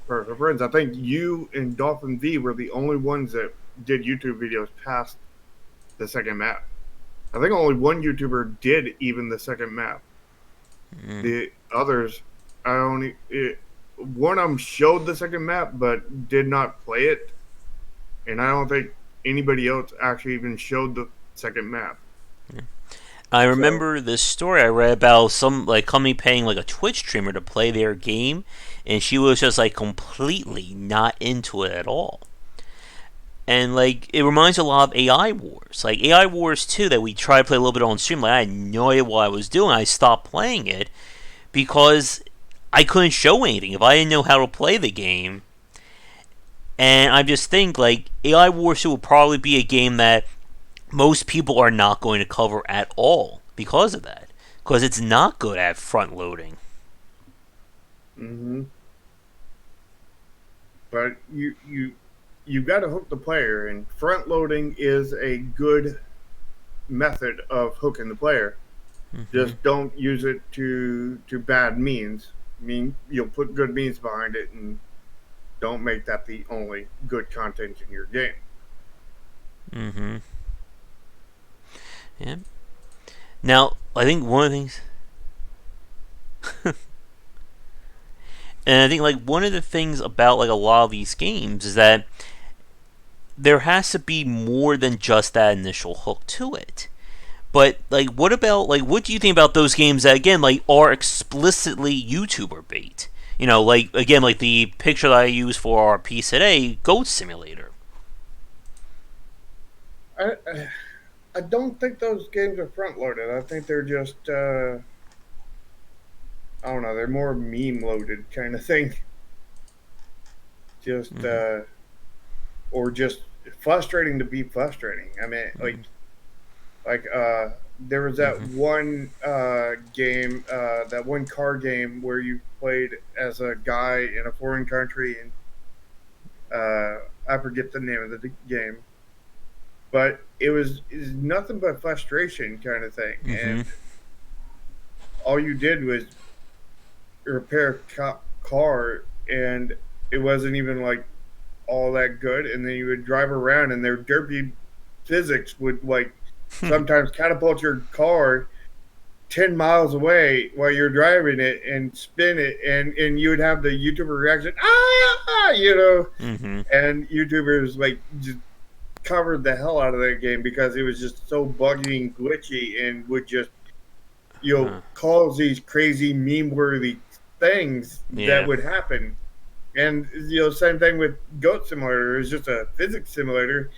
personal friends. I think you and Dolphin V were the only ones that did YouTube videos past the second map. I think only one YouTuber did even the second map. Mm-hmm. The others, one of them showed the second map but did not play it, and I don't think anybody else actually even showed the second map. I remember this story I read about some like company paying like a Twitch streamer to play their game, and she was just like completely not into it at all. And like it reminds a lot of AI Wars, like AI Wars 2 that we tried to play a little bit on stream. Like I had no idea what I was doing. I stopped playing it because I couldn't show anything if I didn't know how to play the game. And I just think like AI Wars 2 will probably be a game that most people are not going to cover at all because of that. Because it's not good at front loading. Mm-hmm. But you got to hook the player, and front loading is a good method of hooking the player. Mm-hmm. Just don't use it to bad means. I mean, you'll put good means behind it, and don't make that the only good content in your game. Mm-hmm. Yeah. Now, I think one of the things, and I think like one of the things about like a lot of these games is that there has to be more than just that initial hook to it. But like, what about like, what do you think about those games that again like are explicitly YouTuber bait? Like again, like the picture that I use for our piece today, Goat Simulator. I don't think those games are front loaded. I think they're just I don't know. They're more meme loaded kind of thing. Just Mm-hmm. or just frustrating to be frustrating. I mean, Mm-hmm. there was that Mm-hmm. one game, that one car game where you played as a guy in a foreign country, and I forget the name of the game, but it was nothing but frustration kind of thing, Mm-hmm. and all you did was repair a car, and it wasn't even like all that good, and then you would drive around, and their derpy physics would like sometimes catapult your car 10 miles away while you're driving it and spin it, and you would have the YouTuber reaction, Mm-hmm. and YouTubers like just covered the hell out of that game because it was just so buggy and glitchy, and would just cause these crazy meme worthy things that Yeah. would happen. And same thing with Goat Simulator. It was just a physics simulator,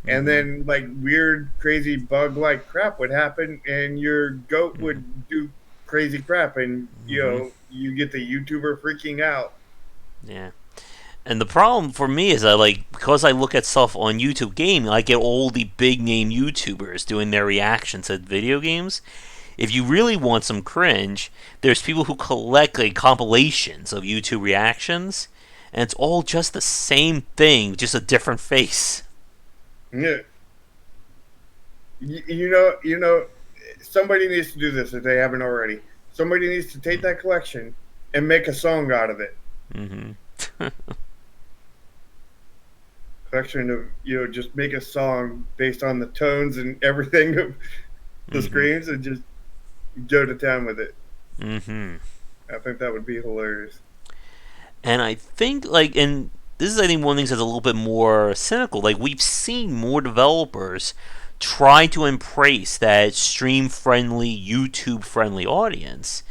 and Mm-hmm. then like weird, crazy bug-like crap would happen, and your goat Mm-hmm. would do crazy crap, and Mm-hmm. you get the YouTuber freaking out. Yeah. And the problem for me is because I look at stuff on YouTube gaming, I get all the big name YouTubers doing their reactions to video games. If you really want some cringe, there's people who collect like compilations of YouTube reactions, and it's all just the same thing, just a different face. Yeah. You know, somebody needs to do this if they haven't already. Somebody needs to take that collection and make a song out of it. Mm-hmm. Collection of, just make a song based on the tones and everything of the Mm-hmm. screams and just go to town with it. Mm-hmm. I think that would be hilarious. And I think and this is I think one of the things that's a little bit more cynical. Like we've seen more developers try to embrace that stream friendly, YouTube friendly audience.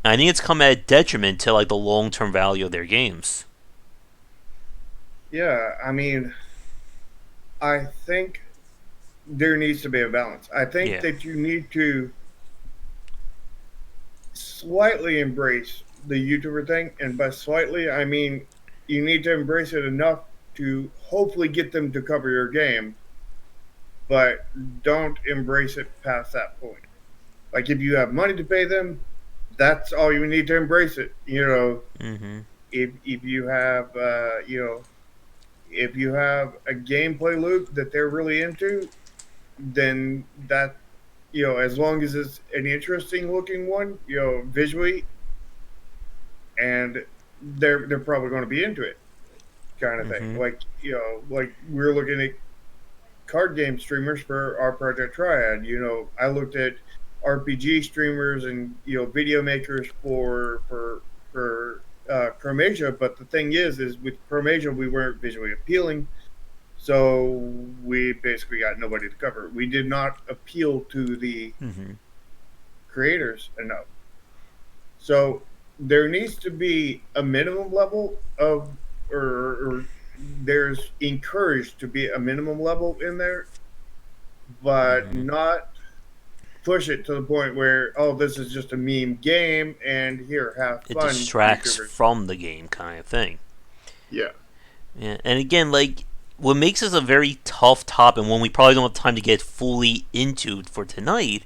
And I think it's come at a detriment to like the long term value of their games. Yeah, I mean, I think there needs to be a balance. I think Yeah. that you need to slightly embrace the YouTuber thing, and by slightly, I mean you need to embrace it enough to hopefully get them to cover your game, but don't embrace it past that point. Like if you have money to pay them, that's all you need to embrace it. Mm-hmm. If you have if you have a gameplay loop that they're really into, then that as long as it's an interesting looking one, visually, and they're probably going to be into it, kind of thing. Mm-hmm. Like like we're looking at card game streamers for our Project Triad. I looked at RPG streamers and video makers for Chromasia, but the thing is with Chromasia we weren't visually appealing, so we basically got nobody to cover. We did not appeal to the Mm-hmm. creators enough. So there needs to be a minimum level of, or there's encouraged to be a minimum level in there, but Mm-hmm. not push it to the point where, oh, this is just a meme game and here, have It fun, distracts YouTubers. from the game kind of thing. Yeah. Yeah. And again, what makes this a very tough topic and one we probably don't have time to get fully into for tonight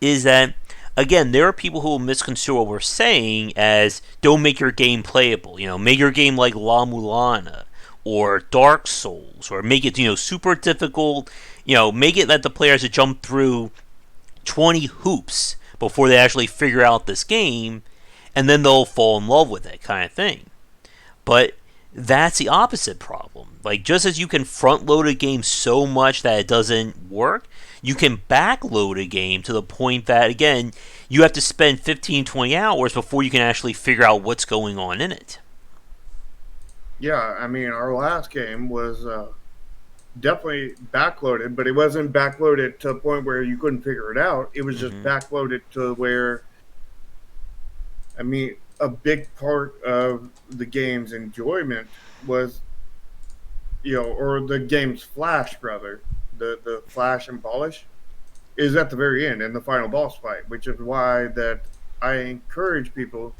is that again there are people who will misconstrue what we're saying as don't make your game playable. Make your game like La Mulana or Dark Souls, or make it super difficult. Make it that the players to jump through 20 hoops before they actually figure out this game, and then they'll fall in love with it, kind of thing. But that's the opposite problem. Like, just as you can front load a game so much that it doesn't work, you can back load a game to the point that, again, you have to spend 15, 20 hours before you can actually figure out what's going on in it. Yeah. I mean, our last game was definitely backloaded, but it wasn't backloaded to the point where you couldn't figure it out. It was just Mm-hmm. backloaded to where, I mean, a big part of the game's enjoyment was, or the game's flash, rather, the flash and polish is at the very end in the final boss fight, which is why that I encourage people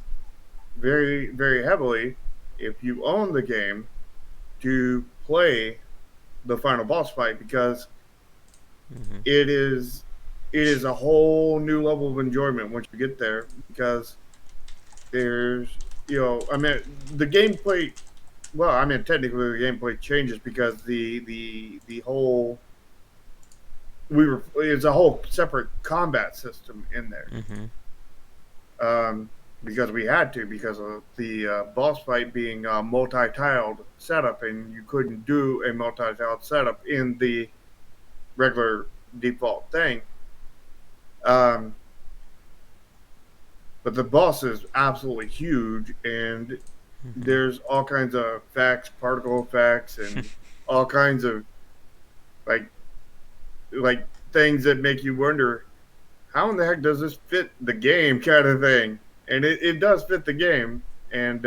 very, very heavily, if you own the game, to play the final boss fight, because Mm-hmm. it is a whole new level of enjoyment once you get there, because there's I mean the gameplay, well, I mean technically the gameplay changes because the whole it's a whole separate combat system in there, Mm-hmm. because we had to, because of the boss fight being a multi-tiled setup, and you couldn't do a multi-tiled setup in the regular default thing. Um, but the boss is absolutely huge, and Mm-hmm. there's all kinds of effects, particle effects, and all kinds of like like things that make you wonder how in the heck does this fit the game, kind of thing. And it does fit the game, and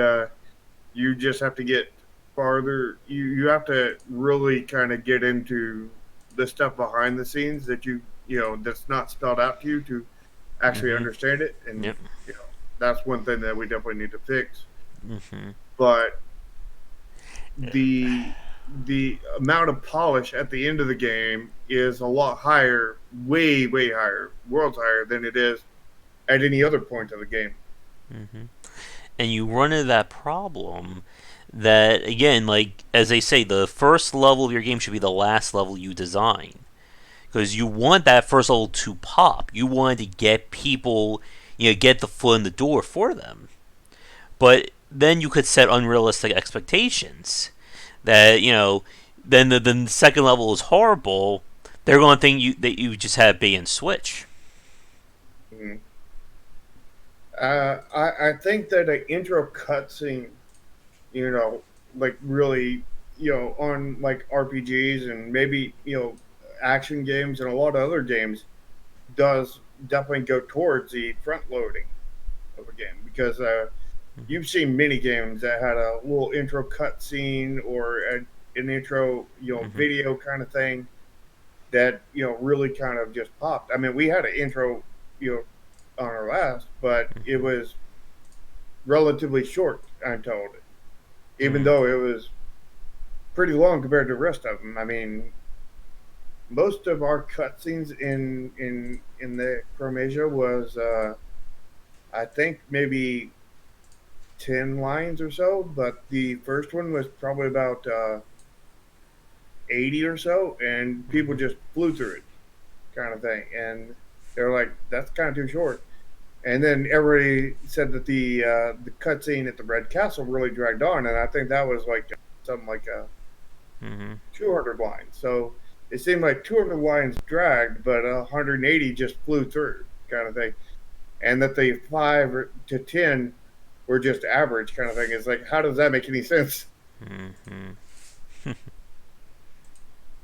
you just have to get farther. You have to really kind of get into the stuff behind the scenes that that's not spelled out to you to actually Mm-hmm. understand it. And Yep. that's one thing that we definitely need to fix. Mm-hmm. But the amount of polish at the end of the game is a lot higher, way higher, worlds higher than it is at any other point of the game. Hmm. And you run into that problem that, again, like as they say, the first level of your game should be the last level you design, because you want that first level to pop. You want to get people, get the foot in the door for them. But then you could set unrealistic expectations that then the second level is horrible. They're going to think that you just have bait and switch. Mm. I think that an intro cutscene, like really, on like RPGs and maybe action games and a lot of other games, does definitely go towards the front loading of a game because you've seen many games that had a little intro cutscene or an intro Mm-hmm. video kind of thing that really kind of just popped. I mean, we had an intro you know on our last, but it was relatively short. I'm told, even Mm-hmm. though it was pretty long compared to the rest of them. I mean, most of our cutscenes in the Chromasia was, I think, maybe 10 lines or so, but the first one was probably about 80 or so, and people Mm-hmm. just flew through it, kind of thing. And they're like, "That's kind of too short." And then everybody said that the cutscene at the Red Castle really dragged on, and I think that was like something like a Mm-hmm. 200 lines. So it seemed like 200 lines dragged, but 180 just flew through, kind of thing. And that the 5 to 10 were just average, kind of thing. It's like, how does that make any sense? Mm-hmm.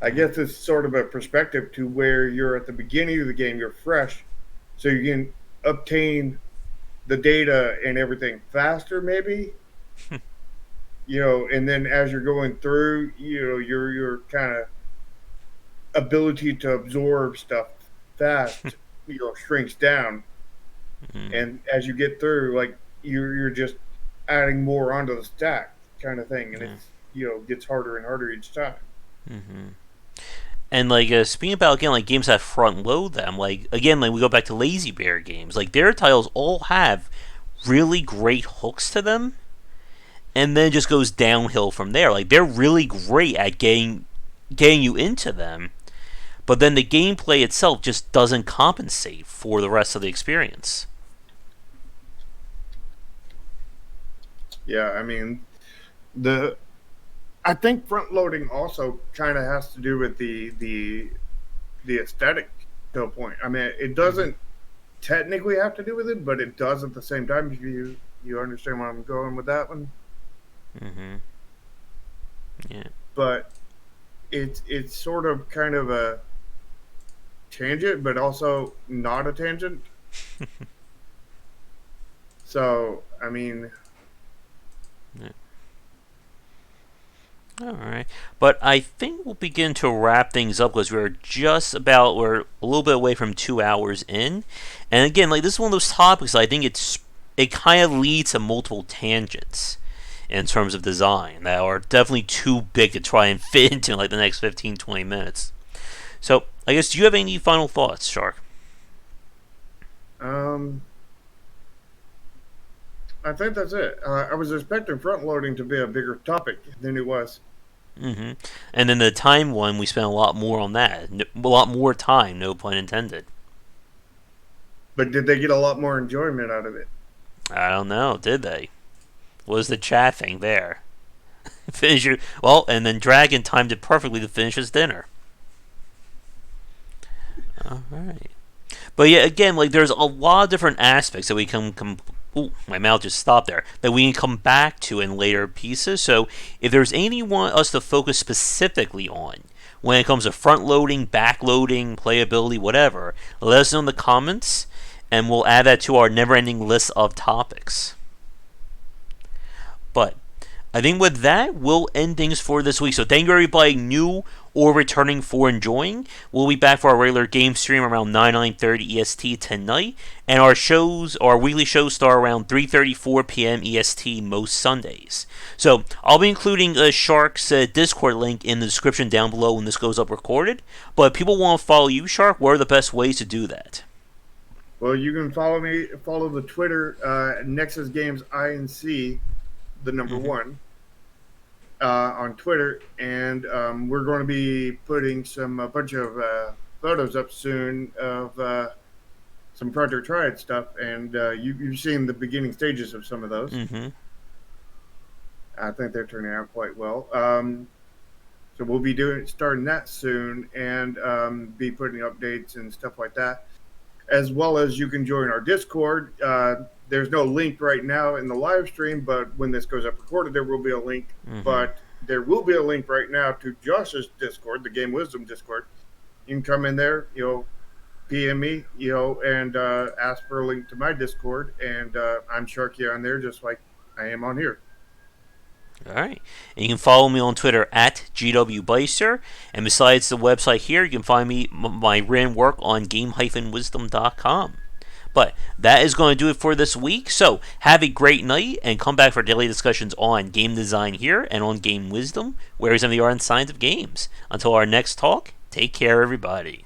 I guess it's sort of a perspective to where you're at the beginning of the game, you're fresh, so you can obtain the data and everything faster, maybe. And then as you're going through, your kind of ability to absorb stuff fast, shrinks down. Mm-hmm. And as you get through, like you're just adding more onto the stack, kind of thing, and Yeah. it's gets harder and harder each time. Mm-hmm. And like speaking about again, like games that front load them, like again, like we go back to Lazy Bear games, like their titles all have really great hooks to them, and then it just goes downhill from there. Like they're really great at getting you into them, but then the gameplay itself just doesn't compensate for the rest of the experience. Yeah, I mean the I think front loading also kind of has to do with the aesthetic to a point. I mean, it Mm-hmm. doesn't technically have to do with it, but it does at the same time. If you understand where I'm going with that one, Mm-hmm. Yeah. but it's sort of kind of a tangent, but also not a tangent. So I mean, Yeah. All right, but I think we'll begin to wrap things up because we're a little bit away from 2 hours in, and again, like this is one of those topics I think it kind of leads to multiple tangents in terms of design that are definitely too big to try and fit into like the next 15-20 minutes. So I guess, do you have any final thoughts, Shark? um, I think that's it. I was expecting front loading to be a bigger topic than it was, Mm-hmm. And then the time one, we spent a lot more on that, a lot more time, no pun intended. but did they get a lot more enjoyment out of it? I don't know, did they? What was the chat thing there? Finish your and then Dragon timed it perfectly to finish his dinner. All right, but yeah, again, like there's a lot of different aspects that we can Ooh, my mouth just stopped there. That we can come back to in later pieces. So if there's anything you want us to focus specifically on when it comes to front loading, back loading, playability, whatever, let us know in the comments, and we'll add that to our never-ending list of topics. But I think with that, we'll end things for this week. So thank you everybody, new or returning for enjoying, we'll be back for our regular game stream around 9:30 EST tonight, and our weekly shows start around 3:34 p.m. EST most Sundays. So I'll be including Shark's Discord link in the description down below when this goes up recorded. But if people want to follow you, Shark, what are the best ways to do that? Well, you can follow the Twitter, Nexus Games INC, the number one, on Twitter, and we're going to be putting a bunch of photos up soon of some Project Triad stuff, and you've seen the beginning stages of some of those. I think they're turning out quite well. So we'll be starting that soon, and be putting updates and stuff like that. As well as you can join our Discord. There's no link right now in the live stream, but when this goes up recorded, there will be a link. But there will be a link right now to Josh's Discord, the Game Wisdom Discord. You can come in there, PM me, and ask for a link to my Discord, and I'm Sharky on there, just like I am on here. All right. And you can follow me on Twitter at GW And besides the website here, you can find my written work on game-wisdom.com. But that is going to do it for this week. So have a great night and come back for daily discussions on game design here and on game wisdom, where is in the art and science of games. Until our next talk, take care, everybody.